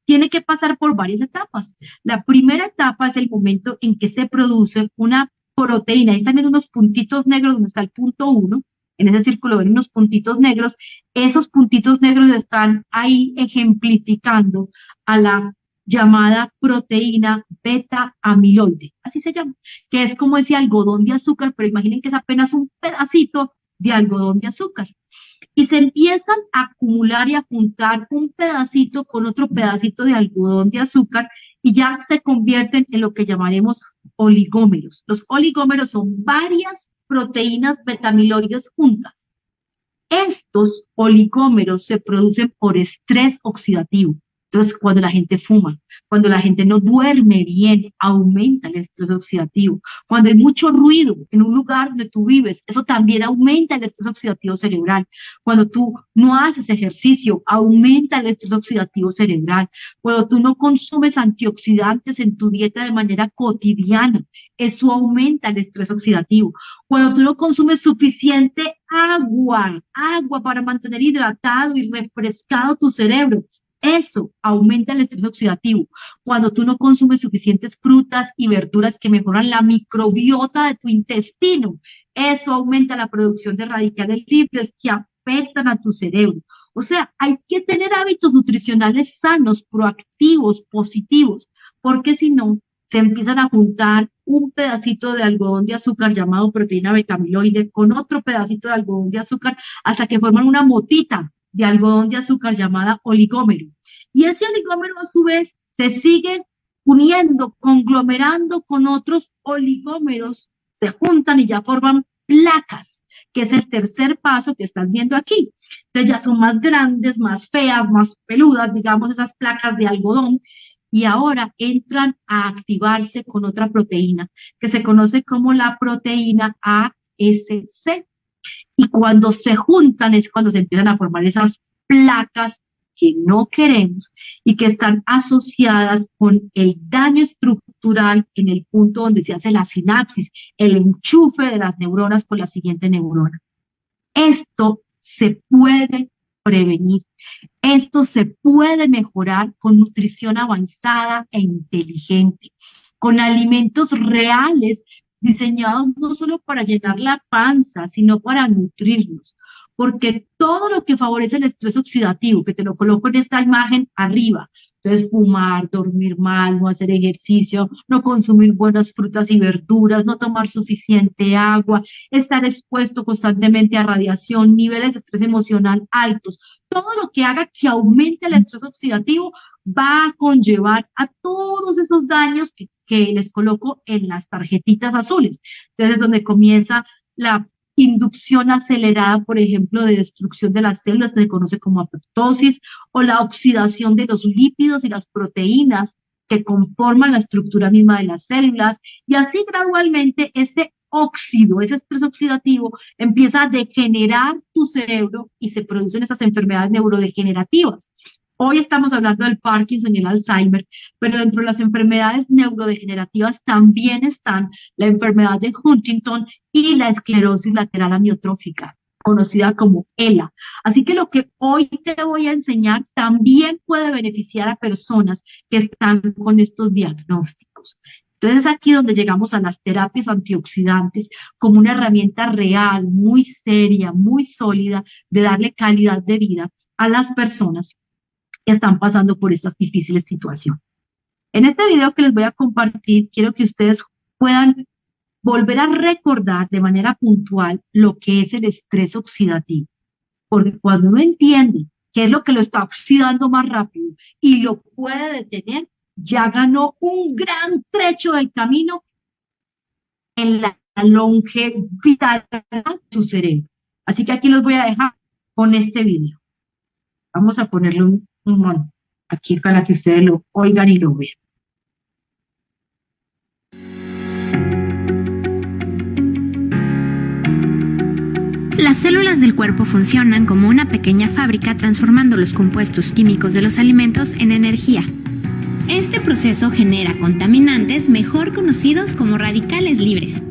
tiene que pasar por varias etapas. La primera etapa es el momento en que se produce una proteína. Ahí están viendo unos puntitos negros donde está el punto 1. En ese círculo ven unos puntitos negros. Esos puntitos negros están ahí ejemplificando a la llamada proteína beta amiloide, así se llama, que es como ese algodón de azúcar, pero imaginen que es apenas un pedacito de algodón de azúcar. Y se empiezan a acumular y a juntar un pedacito con otro pedacito de algodón de azúcar y ya se convierten en lo que llamaremos oligómeros. Los oligómeros son varias proteínas betamiloides juntas. Estos oligómeros se producen por estrés oxidativo. Entonces, cuando la gente fuma, cuando la gente no duerme bien, aumenta el estrés oxidativo. Cuando hay mucho ruido en un lugar donde tú vives, eso también aumenta el estrés oxidativo cerebral. Cuando tú no haces ejercicio, aumenta el estrés oxidativo cerebral. Cuando tú no consumes antioxidantes en tu dieta de manera cotidiana, eso aumenta el estrés oxidativo. Cuando tú no consumes suficiente agua para mantener hidratado y refrescado tu cerebro, eso aumenta el estrés oxidativo. Cuando tú no consumes suficientes frutas y verduras que mejoran la microbiota de tu intestino, eso aumenta la producción de radicales libres que afectan a tu cerebro. O sea, hay que tener hábitos nutricionales sanos, proactivos, positivos, porque si no, se empiezan a juntar un pedacito de algodón de azúcar llamado proteína betamiloide con otro pedacito de algodón de azúcar hasta que forman una motita de algodón de azúcar llamada oligómero. Y ese oligómero a su vez se sigue uniendo, conglomerando con otros oligómeros, se juntan y ya forman placas, que es el tercer paso que estás viendo aquí. Entonces ya son más grandes, más feas, más peludas, digamos, esas placas de algodón, y ahora entran a activarse con otra proteína que se conoce como la proteína ASC. Y cuando se juntan es cuando se empiezan a formar esas placas que no queremos y que están asociadas con el daño estructural en el punto donde se hace la sinapsis, el enchufe de las neuronas con la siguiente neurona. Esto se puede prevenir. Esto se puede mejorar con nutrición avanzada e inteligente, con alimentos reales diseñados no solo para llenar la panza, sino para nutrirnos. Porque todo lo que favorece el estrés oxidativo, que te lo coloco en esta imagen arriba, entonces fumar, dormir mal, no hacer ejercicio, no consumir buenas frutas y verduras, no tomar suficiente agua, estar expuesto constantemente a radiación, niveles de estrés emocional altos, todo lo que haga que aumente el estrés oxidativo va a conllevar a todos esos daños que les coloco en las tarjetitas azules. Entonces es donde comienza la inducción acelerada, por ejemplo, de destrucción de las células, que se conoce como apoptosis, o la oxidación de los lípidos y las proteínas que conforman la estructura misma de las células, y así gradualmente ese óxido, ese estrés oxidativo, empieza a degenerar tu cerebro y se producen esas enfermedades neurodegenerativas. Hoy estamos hablando del Parkinson y el Alzheimer, pero dentro de las enfermedades neurodegenerativas también están la enfermedad de Huntington y la esclerosis lateral amiotrófica, conocida como ELA. Así que lo que hoy te voy a enseñar también puede beneficiar a personas que están con estos diagnósticos. Entonces aquí donde llegamos a las terapias antioxidantes como una herramienta real, muy seria, muy sólida de darle calidad de vida a las personas que están pasando por estas difíciles situaciones. En este video que les voy a compartir, quiero que ustedes puedan volver a recordar de manera puntual lo que es el estrés oxidativo. Porque cuando uno entiende qué es lo que lo está oxidando más rápido y lo puede detener, ya ganó un gran trecho del camino en la longevidad de su cerebro. Así que aquí los voy a dejar con este video. Vamos a ponerle un aquí para que ustedes lo oigan y lo vean. Las células del cuerpo funcionan como una pequeña fábrica transformando los compuestos químicos de los alimentos en energía. Este proceso genera contaminantes mejor conocidos como radicales libres.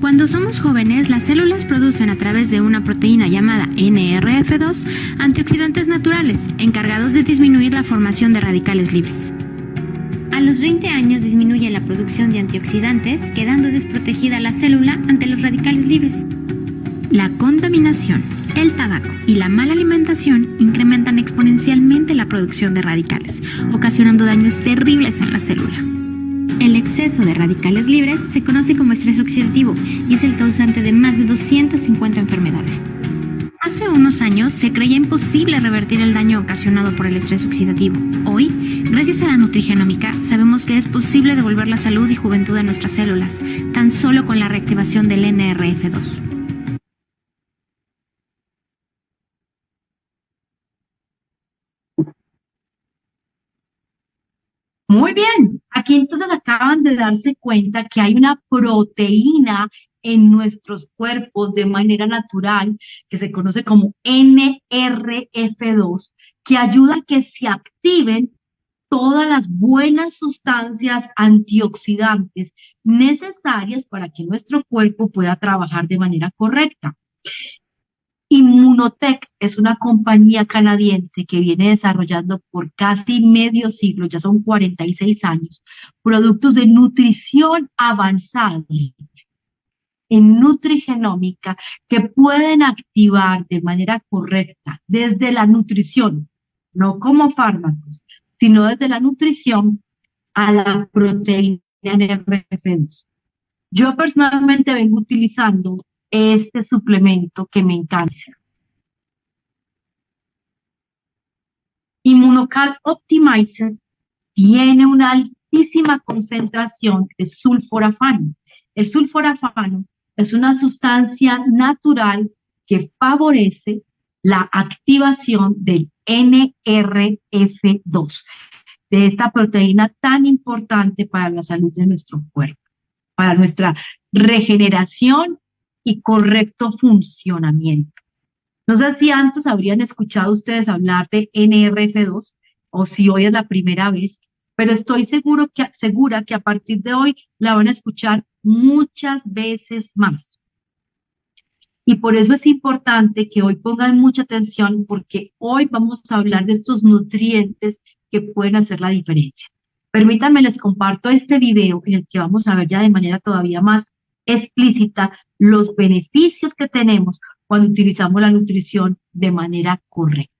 Cuando somos jóvenes, las células producen a través de una proteína llamada NRF2 antioxidantes naturales, encargados de disminuir la formación de radicales libres. A los 20 años disminuye la producción de antioxidantes, quedando desprotegida la célula ante los radicales libres. La contaminación, el tabaco y la mala alimentación incrementan exponencialmente la producción de radicales, ocasionando daños terribles en la célula. El exceso de radicales libres se conoce como estrés oxidativo y es el causante de más de 250 enfermedades. Hace unos años se creía imposible revertir el daño ocasionado por el estrés oxidativo. Hoy, gracias a la nutrigenómica, sabemos que es posible devolver la salud y juventud a nuestras células, tan solo con la reactivación del NRF2. Muy bien, aquí entonces acaban de darse cuenta que hay una proteína en nuestros cuerpos de manera natural que se conoce como NRF2, que ayuda a que se activen todas las buenas sustancias antioxidantes necesarias para que nuestro cuerpo pueda trabajar de manera correcta. Immunotech es una compañía canadiense que viene desarrollando por casi medio siglo, ya son 46 años, productos de nutrición avanzada en nutrigenómica que pueden activar de manera correcta desde la nutrición, no como fármacos, sino desde la nutrición a la proteína NRF2. Yo personalmente vengo utilizando este suplemento que me encanta. Immunocal Optimizer tiene una altísima concentración de sulforafano. El sulforafano es una sustancia natural que favorece la activación del NRF2, de esta proteína tan importante para la salud de nuestro cuerpo, para nuestra regeneración y correcto funcionamiento. No sé si antes habrían escuchado ustedes hablar de NRF2 o si hoy es la primera vez, pero estoy segura que a partir de hoy la van a escuchar muchas veces más. Y por eso es importante que hoy pongan mucha atención porque hoy vamos a hablar de estos nutrientes que pueden hacer la diferencia. Permítanme, les comparto este video en el que vamos a ver ya de manera todavía más explícita los beneficios que tenemos cuando utilizamos la nutrición de manera correcta.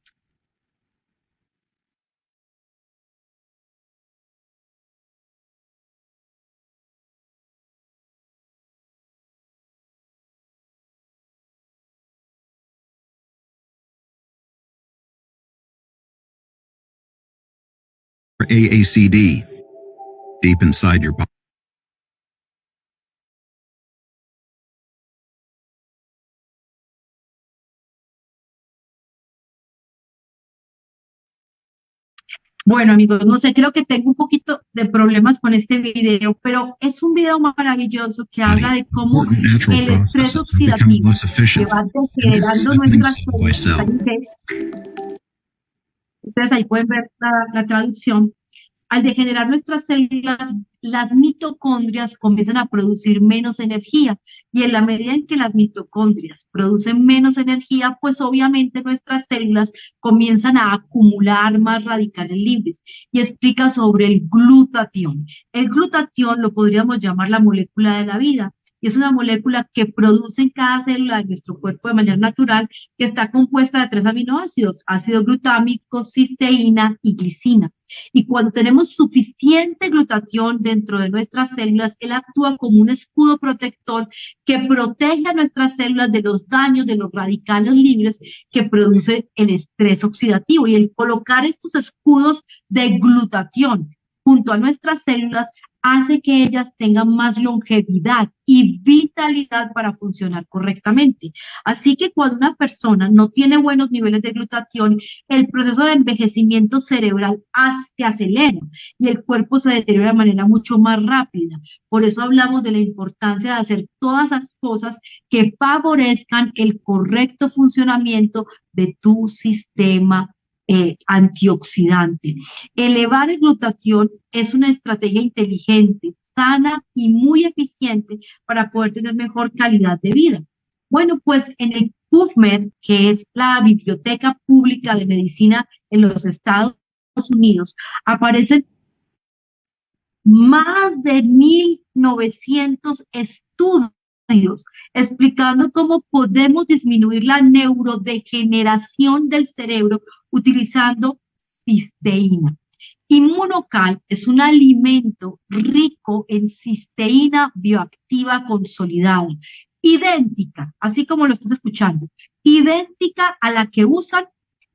AACD, deep inside your body. Bueno, amigos, no sé, creo que tengo un poquito de problemas con este video, pero es un video maravilloso que habla de cómo el estrés oxidativo que va degenerando nuestras células, ustedes ahí pueden ver la traducción. Al degenerar nuestras células, las mitocondrias comienzan a producir menos energía y en la medida en que las mitocondrias producen menos energía, pues obviamente nuestras células comienzan a acumular más radicales libres y explica sobre el glutatión. El glutatión lo podríamos llamar la molécula de la vida y es una molécula que produce en cada célula de nuestro cuerpo de manera natural que está compuesta de 3 aminoácidos, ácido glutámico, cisteína y glicina. Y cuando tenemos suficiente glutatión dentro de nuestras células, él actúa como un escudo protector que protege a nuestras células de los daños de los radicales libres que produce el estrés oxidativo. Y el colocar estos escudos de glutatión junto a nuestras células hace que ellas tengan más longevidad y vitalidad para funcionar correctamente. Así que cuando una persona no tiene buenos niveles de glutatión, el proceso de envejecimiento cerebral se acelera y el cuerpo se deteriora de manera mucho más rápida. Por eso hablamos de la importancia de hacer todas las cosas que favorezcan el correcto funcionamiento de tu sistema antioxidante. Elevar el glutatión es una estrategia inteligente, sana y muy eficiente para poder tener mejor calidad de vida. Bueno, pues en el PubMed, que es la Biblioteca Pública de Medicina en los Estados Unidos, aparecen más de 1.900 estudios explicando cómo podemos disminuir la neurodegeneración del cerebro utilizando cisteína. Inmunocal es un alimento rico en cisteína bioactiva consolidada, idéntica, así como lo estás escuchando, idéntica a la que usan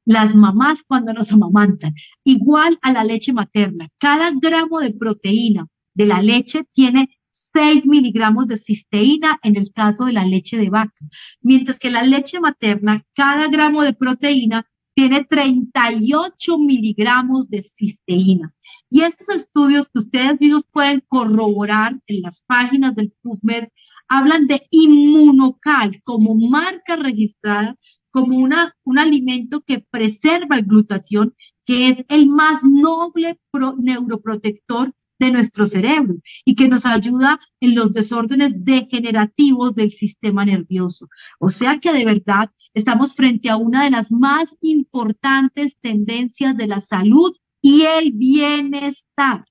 las mamás cuando nos amamantan, igual a la leche materna. Cada gramo de proteína de la leche tiene 6 miligramos de cisteína en el caso de la leche de vaca, mientras que la leche materna, cada gramo de proteína tiene 38 miligramos de cisteína. Y estos estudios que ustedes mismos pueden corroborar en las páginas del PubMed hablan de Inmunocal como marca registrada, como un alimento que preserva el glutatión, que es el más noble neuroprotector de nuestro cerebro y que nos ayuda en los desórdenes degenerativos del sistema nervioso. O sea que de verdad estamos frente a una de las más importantes tendencias de la salud y el bienestar.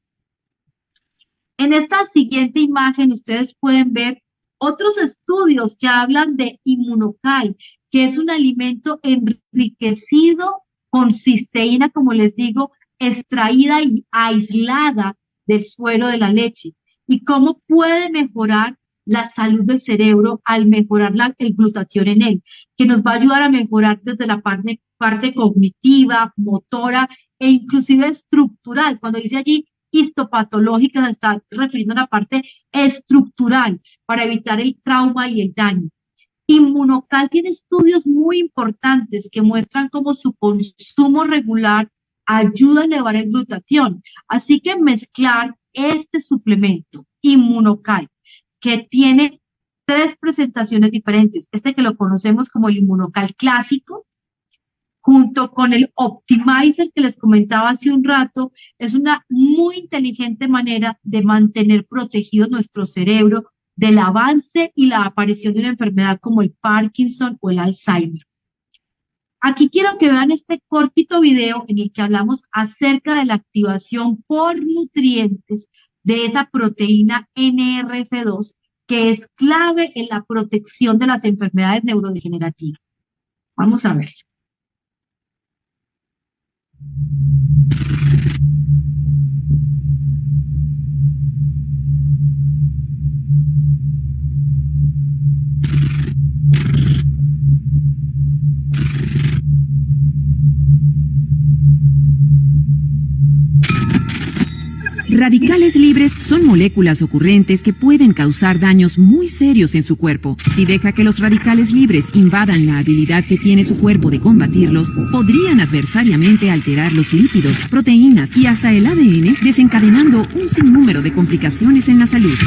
En esta siguiente imagen ustedes pueden ver otros estudios que hablan de Inmunocal, que es un alimento enriquecido con cisteína, como les digo, extraída y aislada del suero de la leche, y cómo puede mejorar la salud del cerebro al mejorar el glutatión en él, que nos va a ayudar a mejorar desde la parte cognitiva, motora e inclusive estructural. Cuando dice allí histopatológica, se está refiriendo a la parte estructural para evitar el trauma y el daño. Inmunocal tiene estudios muy importantes que muestran cómo su consumo regular ayuda a elevar el glutatión. Así que mezclar este suplemento, Inmunocal, que tiene 3 presentaciones diferentes, este que lo conocemos como el Inmunocal clásico, junto con el Optimizer que les comentaba hace un rato, es una muy inteligente manera de mantener protegido nuestro cerebro del avance y la aparición de una enfermedad como el Parkinson o el Alzheimer. Aquí quiero que vean este cortito video en el que hablamos acerca de la activación por nutrientes de esa proteína NRF2, que es clave en la protección de las enfermedades neurodegenerativas. Vamos a ver. Radicales libres son moléculas ocurrentes que pueden causar daños muy serios en su cuerpo. Si deja que los radicales libres invadan la habilidad que tiene su cuerpo de combatirlos, podrían adversariamente alterar los lípidos, proteínas y hasta el ADN, desencadenando un sinnúmero de complicaciones en la salud.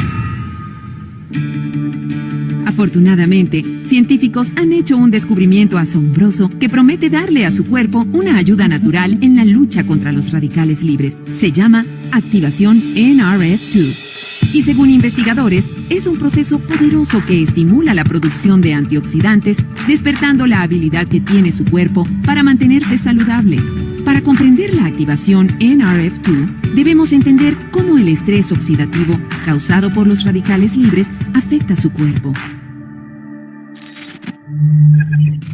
Afortunadamente, científicos han hecho un descubrimiento asombroso que promete darle a su cuerpo una ayuda natural en la lucha contra los radicales libres. Se llama activación NRF2. Y según investigadores, es un proceso poderoso que estimula la producción de antioxidantes, despertando la habilidad que tiene su cuerpo para mantenerse saludable. Para comprender la activación NRF2, debemos entender cómo el estrés oxidativo causado por los radicales libres afecta su cuerpo.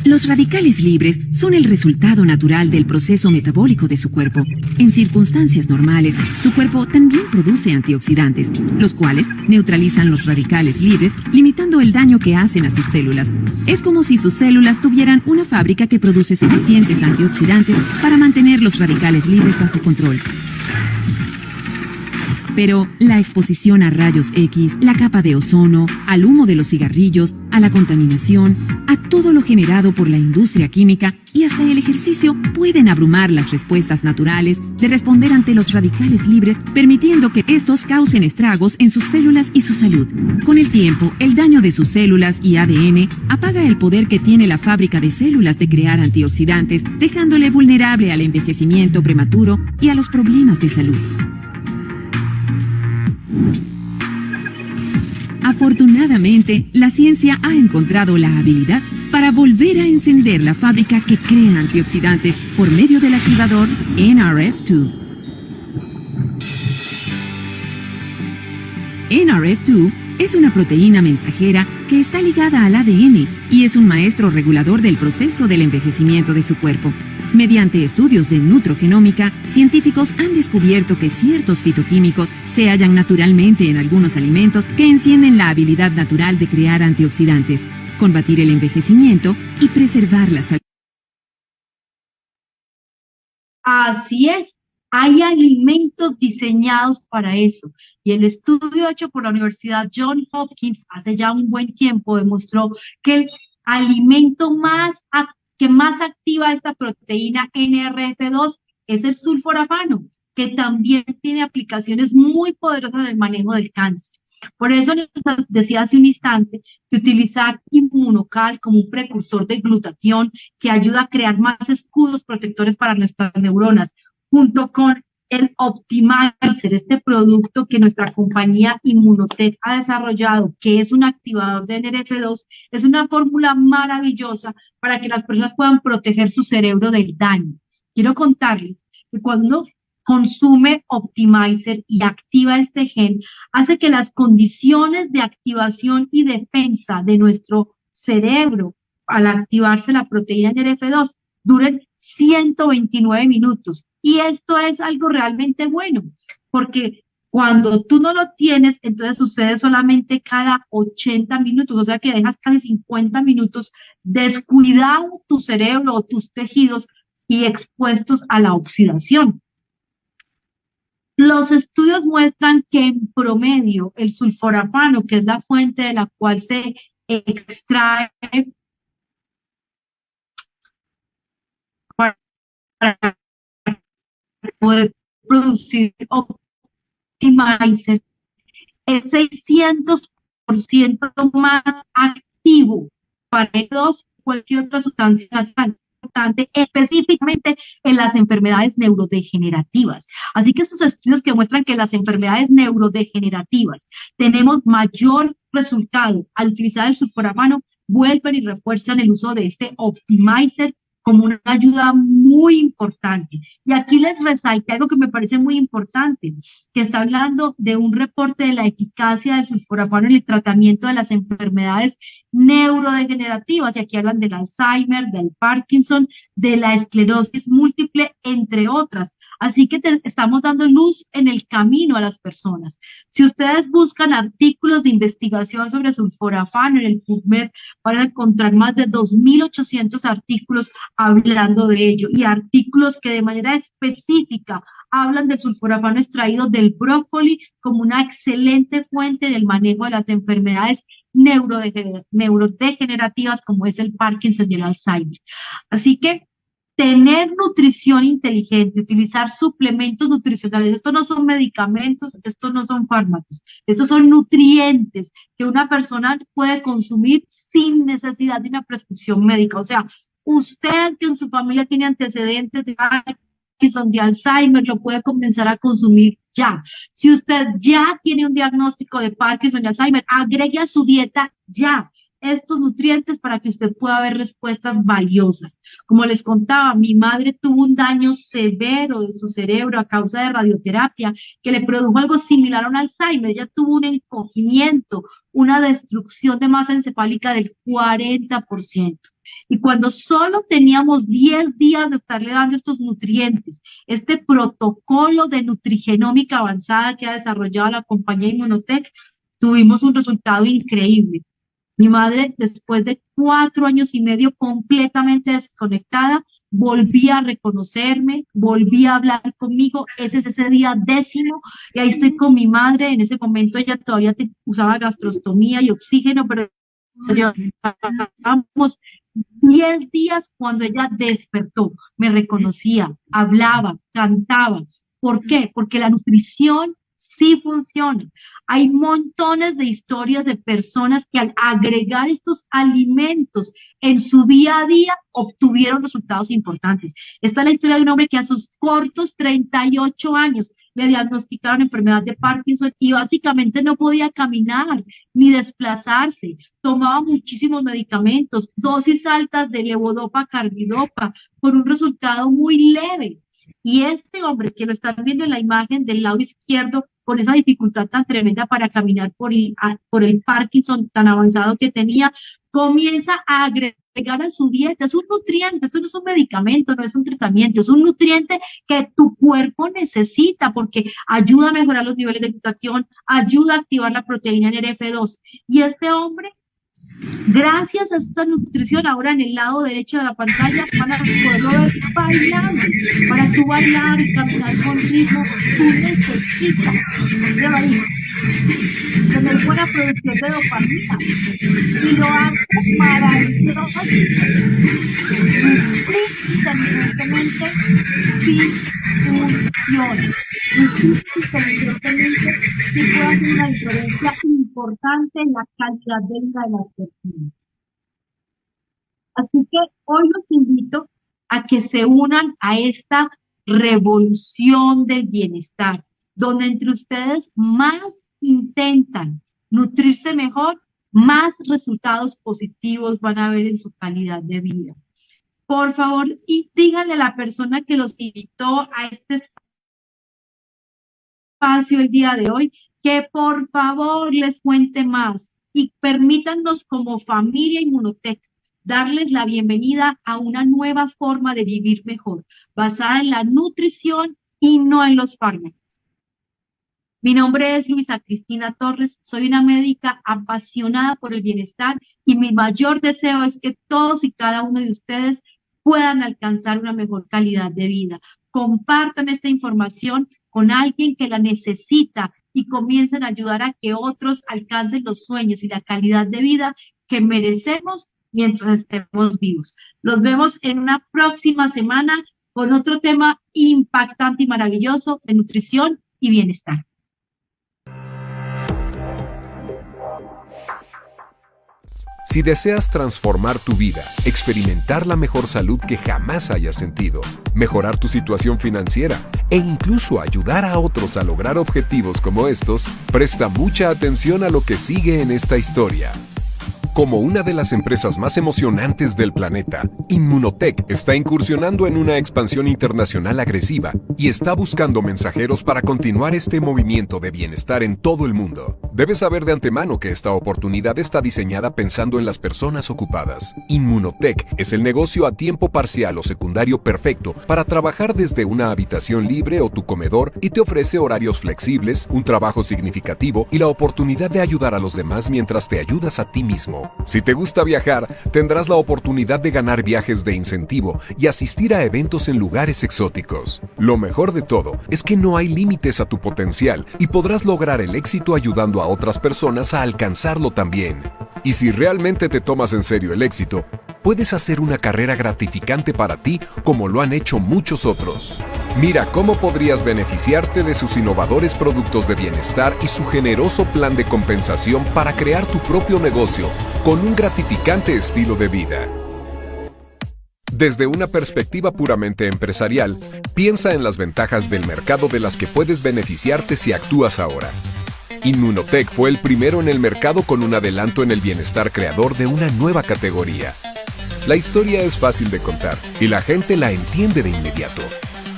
Los radicales libres son el resultado natural del proceso metabólico de su cuerpo. En circunstancias normales, su cuerpo también produce antioxidantes, los cuales neutralizan los radicales libres, limitando el daño que hacen a sus células. Es como si sus células tuvieran una fábrica que produce suficientes antioxidantes para mantener los radicales libres bajo control. Pero la exposición a rayos X, la capa de ozono, al humo de los cigarrillos, a la contaminación, a todo lo generado por la industria química y hasta el ejercicio pueden abrumar las respuestas naturales de responder ante los radicales libres, permitiendo que estos causen estragos en sus células y su salud. Con el tiempo, el daño de sus células y ADN apaga el poder que tiene la fábrica de células de crear antioxidantes, dejándole vulnerable al envejecimiento prematuro y a los problemas de salud. Afortunadamente, la ciencia ha encontrado la habilidad para volver a encender la fábrica que crea antioxidantes por medio del activador NRF2. NRF2 es una proteína mensajera que está ligada al ADN y es un maestro regulador del proceso del envejecimiento de su cuerpo. Mediante estudios de nutrogenómica, científicos han descubierto que ciertos fitoquímicos se hallan naturalmente en algunos alimentos que encienden la habilidad natural de crear antioxidantes, combatir el envejecimiento y preservar la salud. Así es, hay alimentos diseñados para eso. Y el estudio hecho por la Universidad Johns Hopkins hace ya un buen tiempo demostró que el alimento que más activa esta proteína NRF2 es el sulforafano, que también tiene aplicaciones muy poderosas en el manejo del cáncer. Por eso les decía hace un instante que utilizar Immunocal como un precursor de glutatión que ayuda a crear más escudos protectores para nuestras neuronas, junto con el Optimizer, este producto que nuestra compañía Immunotech ha desarrollado, que es un activador de NRF2, es una fórmula maravillosa para que las personas puedan proteger su cerebro del daño. Quiero contarles que cuando consume Optimizer y activa este gen, hace que las condiciones de activación y defensa de nuestro cerebro al activarse la proteína NRF2 duren 129 minutos. Y esto es algo realmente bueno, porque cuando tú no lo tienes, entonces sucede solamente cada 80 minutos, o sea que dejas casi 50 minutos descuidado tu cerebro o tus tejidos y expuestos a la oxidación. Los estudios muestran que en promedio el sulforafano, que es la fuente de la cual se extrae para poder producir Optimizer, es 600% más activo para cualquier otra sustancia natural, importante, específicamente en las enfermedades neurodegenerativas. Así que estos estudios que muestran que las enfermedades neurodegenerativas tenemos mayor resultado al utilizar el sulforafano, vuelven y refuerzan el uso de este Optimizer como una ayuda muy importante. Y aquí les resalté algo que me parece muy importante, que está hablando de un reporte de la eficacia del sulforafano en el tratamiento de las enfermedades neurodegenerativas, y aquí hablan del Alzheimer, del Parkinson, de la esclerosis múltiple, entre otras. Así que estamos dando luz en el camino a las personas. Si ustedes buscan artículos de investigación sobre sulforafano en el PubMed, van a encontrar más de 2.800 artículos hablando de ello, y artículos que de manera específica hablan del sulforafano extraído del brócoli como una excelente fuente del manejo de las enfermedades neurodegenerativas como es el Parkinson y el Alzheimer. Así que tener nutrición inteligente, utilizar suplementos nutricionales, estos no son medicamentos, estos no son fármacos, estos son nutrientes que una persona puede consumir sin necesidad de una prescripción médica. O sea, usted que en su familia tiene antecedentes de Parkinson, de Alzheimer, lo puede comenzar a consumir ya. Si usted ya tiene un diagnóstico de Parkinson y Alzheimer, agregue a su dieta ya estos nutrientes para que usted pueda ver respuestas valiosas. Como les contaba, mi madre tuvo un daño severo de su cerebro a causa de radioterapia que le produjo algo similar a un Alzheimer. Ella tuvo un encogimiento, una destrucción de masa encefálica del 40%. Y cuando solo teníamos 10 días de estarle dando estos nutrientes, este protocolo de nutrigenómica avanzada que ha desarrollado la compañía Immunotech, tuvimos un resultado increíble. Mi madre, después de 4 años y medio completamente desconectada, volví a reconocerme, volví a hablar conmigo. Ese es ese día 10º, y ahí estoy con mi madre. En ese momento ella todavía usaba gastrostomía y oxígeno, pero llevábamos 10 días cuando ella despertó, me reconocía, hablaba, cantaba. ¿Por qué? Porque la nutrición sí funciona. Hay montones de historias de personas que al agregar estos alimentos en su día a día obtuvieron resultados importantes. Esta es la historia de un hombre que a sus cortos 38 años le diagnosticaron enfermedad de Parkinson y básicamente no podía caminar ni desplazarse. Tomaba muchísimos medicamentos, dosis altas de levodopa, carbidopa, con un resultado muy leve. Y este hombre que lo están viendo en la imagen del lado izquierdo, con esa dificultad tan tremenda para caminar por el Parkinson tan avanzado que tenía, comienza a agregar a su dieta. Es un nutriente, esto no es un medicamento, no es un tratamiento, es un nutriente que tu cuerpo necesita porque ayuda a mejorar los niveles de glutatión, ayuda a activar la proteína NRF2. Y este hombre, gracias a esta nutrición, ahora en el lado derecho de la pantalla van a poderlo ver bailando. Para tú bailar y caminar con ritmo, tú necesitas tener buena producción de dopamina. Y lo hace maravilloso. Inteligentemente sí funciona. Inteligentemente sí puede hacer una diferencia importante en la calidad de vida de las personas. Así que hoy los invito a que se unan a esta revolución del bienestar, donde entre ustedes más intentan nutrirse mejor, más resultados positivos van a ver en su calidad de vida. Por favor, y díganle a la persona que los invitó a este espacio el día de hoy, que por favor les cuente más y permítanos como familia Inmunotech darles la bienvenida a una nueva forma de vivir mejor, basada en la nutrición y no en los fármacos. Mi nombre es Luisa Cristina Torres, soy una médica apasionada por el bienestar y mi mayor deseo es que todos y cada uno de ustedes puedan alcanzar una mejor calidad de vida. Compartan esta información con alguien que la necesita y comiencen a ayudar a que otros alcancen los sueños y la calidad de vida que merecemos mientras estemos vivos. Los vemos en una próxima semana con otro tema impactante y maravilloso de nutrición y bienestar. Si deseas transformar tu vida, experimentar la mejor salud que jamás hayas sentido, mejorar tu situación financiera e incluso ayudar a otros a lograr objetivos como estos, presta mucha atención a lo que sigue en esta historia. Como una de las empresas más emocionantes del planeta, Inmunotech está incursionando en una expansión internacional agresiva y está buscando mensajeros para continuar este movimiento de bienestar en todo el mundo. Debes saber de antemano que esta oportunidad está diseñada pensando en las personas ocupadas. Inmunotech es el negocio a tiempo parcial o secundario perfecto para trabajar desde una habitación libre o tu comedor y te ofrece horarios flexibles, un trabajo significativo y la oportunidad de ayudar a los demás mientras te ayudas a ti mismo. Si te gusta viajar, tendrás la oportunidad de ganar viajes de incentivo y asistir a eventos en lugares exóticos. Lo mejor de todo es que no hay límites a tu potencial y podrás lograr el éxito ayudando a otras personas a alcanzarlo también. Y si realmente te tomas en serio el éxito, puedes hacer una carrera gratificante para ti como lo han hecho muchos otros. Mira cómo podrías beneficiarte de sus innovadores productos de bienestar y su generoso plan de compensación para crear tu propio negocio con un gratificante estilo de vida. Desde una perspectiva puramente empresarial, piensa en las ventajas del mercado de las que puedes beneficiarte si actúas ahora. Inmunotech fue el primero en el mercado con un adelanto en el bienestar creador de una nueva categoría. La historia es fácil de contar y la gente la entiende de inmediato.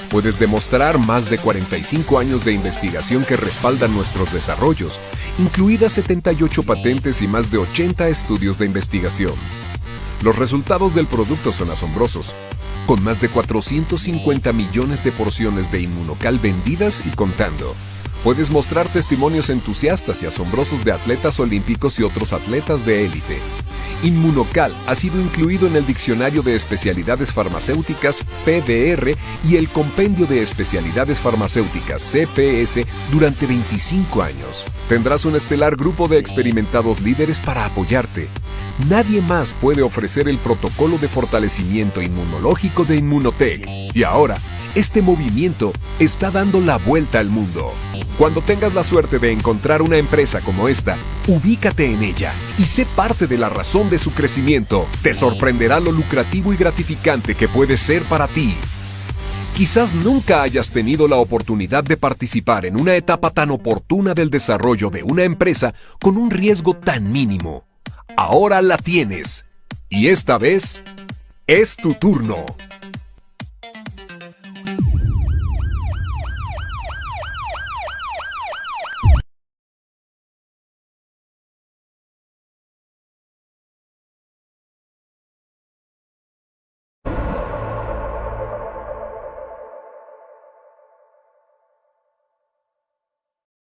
Puedes demostrar más de 45 años de investigación que respaldan nuestros desarrollos, incluidas 78 patentes y más de 80 estudios de investigación. Los resultados del producto son asombrosos, con más de 450 millones de porciones de Inmunocal vendidas y contando. Puedes mostrar testimonios entusiastas y asombrosos de atletas olímpicos y otros atletas de élite. Inmunocal ha sido incluido en el Diccionario de Especialidades Farmacéuticas PDR y el Compendio de Especialidades Farmacéuticas CPS durante 25 años. Tendrás un estelar grupo de experimentados líderes para apoyarte. Nadie más puede ofrecer el protocolo de fortalecimiento inmunológico de Inmunotech. Y ahora, este movimiento está dando la vuelta al mundo. Cuando tengas la suerte de encontrar una empresa como esta, ubícate en ella y sé parte de la razón de su crecimiento. Te sorprenderá lo lucrativo y gratificante que puede ser para ti. Quizás nunca hayas tenido la oportunidad de participar en una etapa tan oportuna del desarrollo de una empresa con un riesgo tan mínimo. Ahora la tienes. Y esta vez, es tu turno.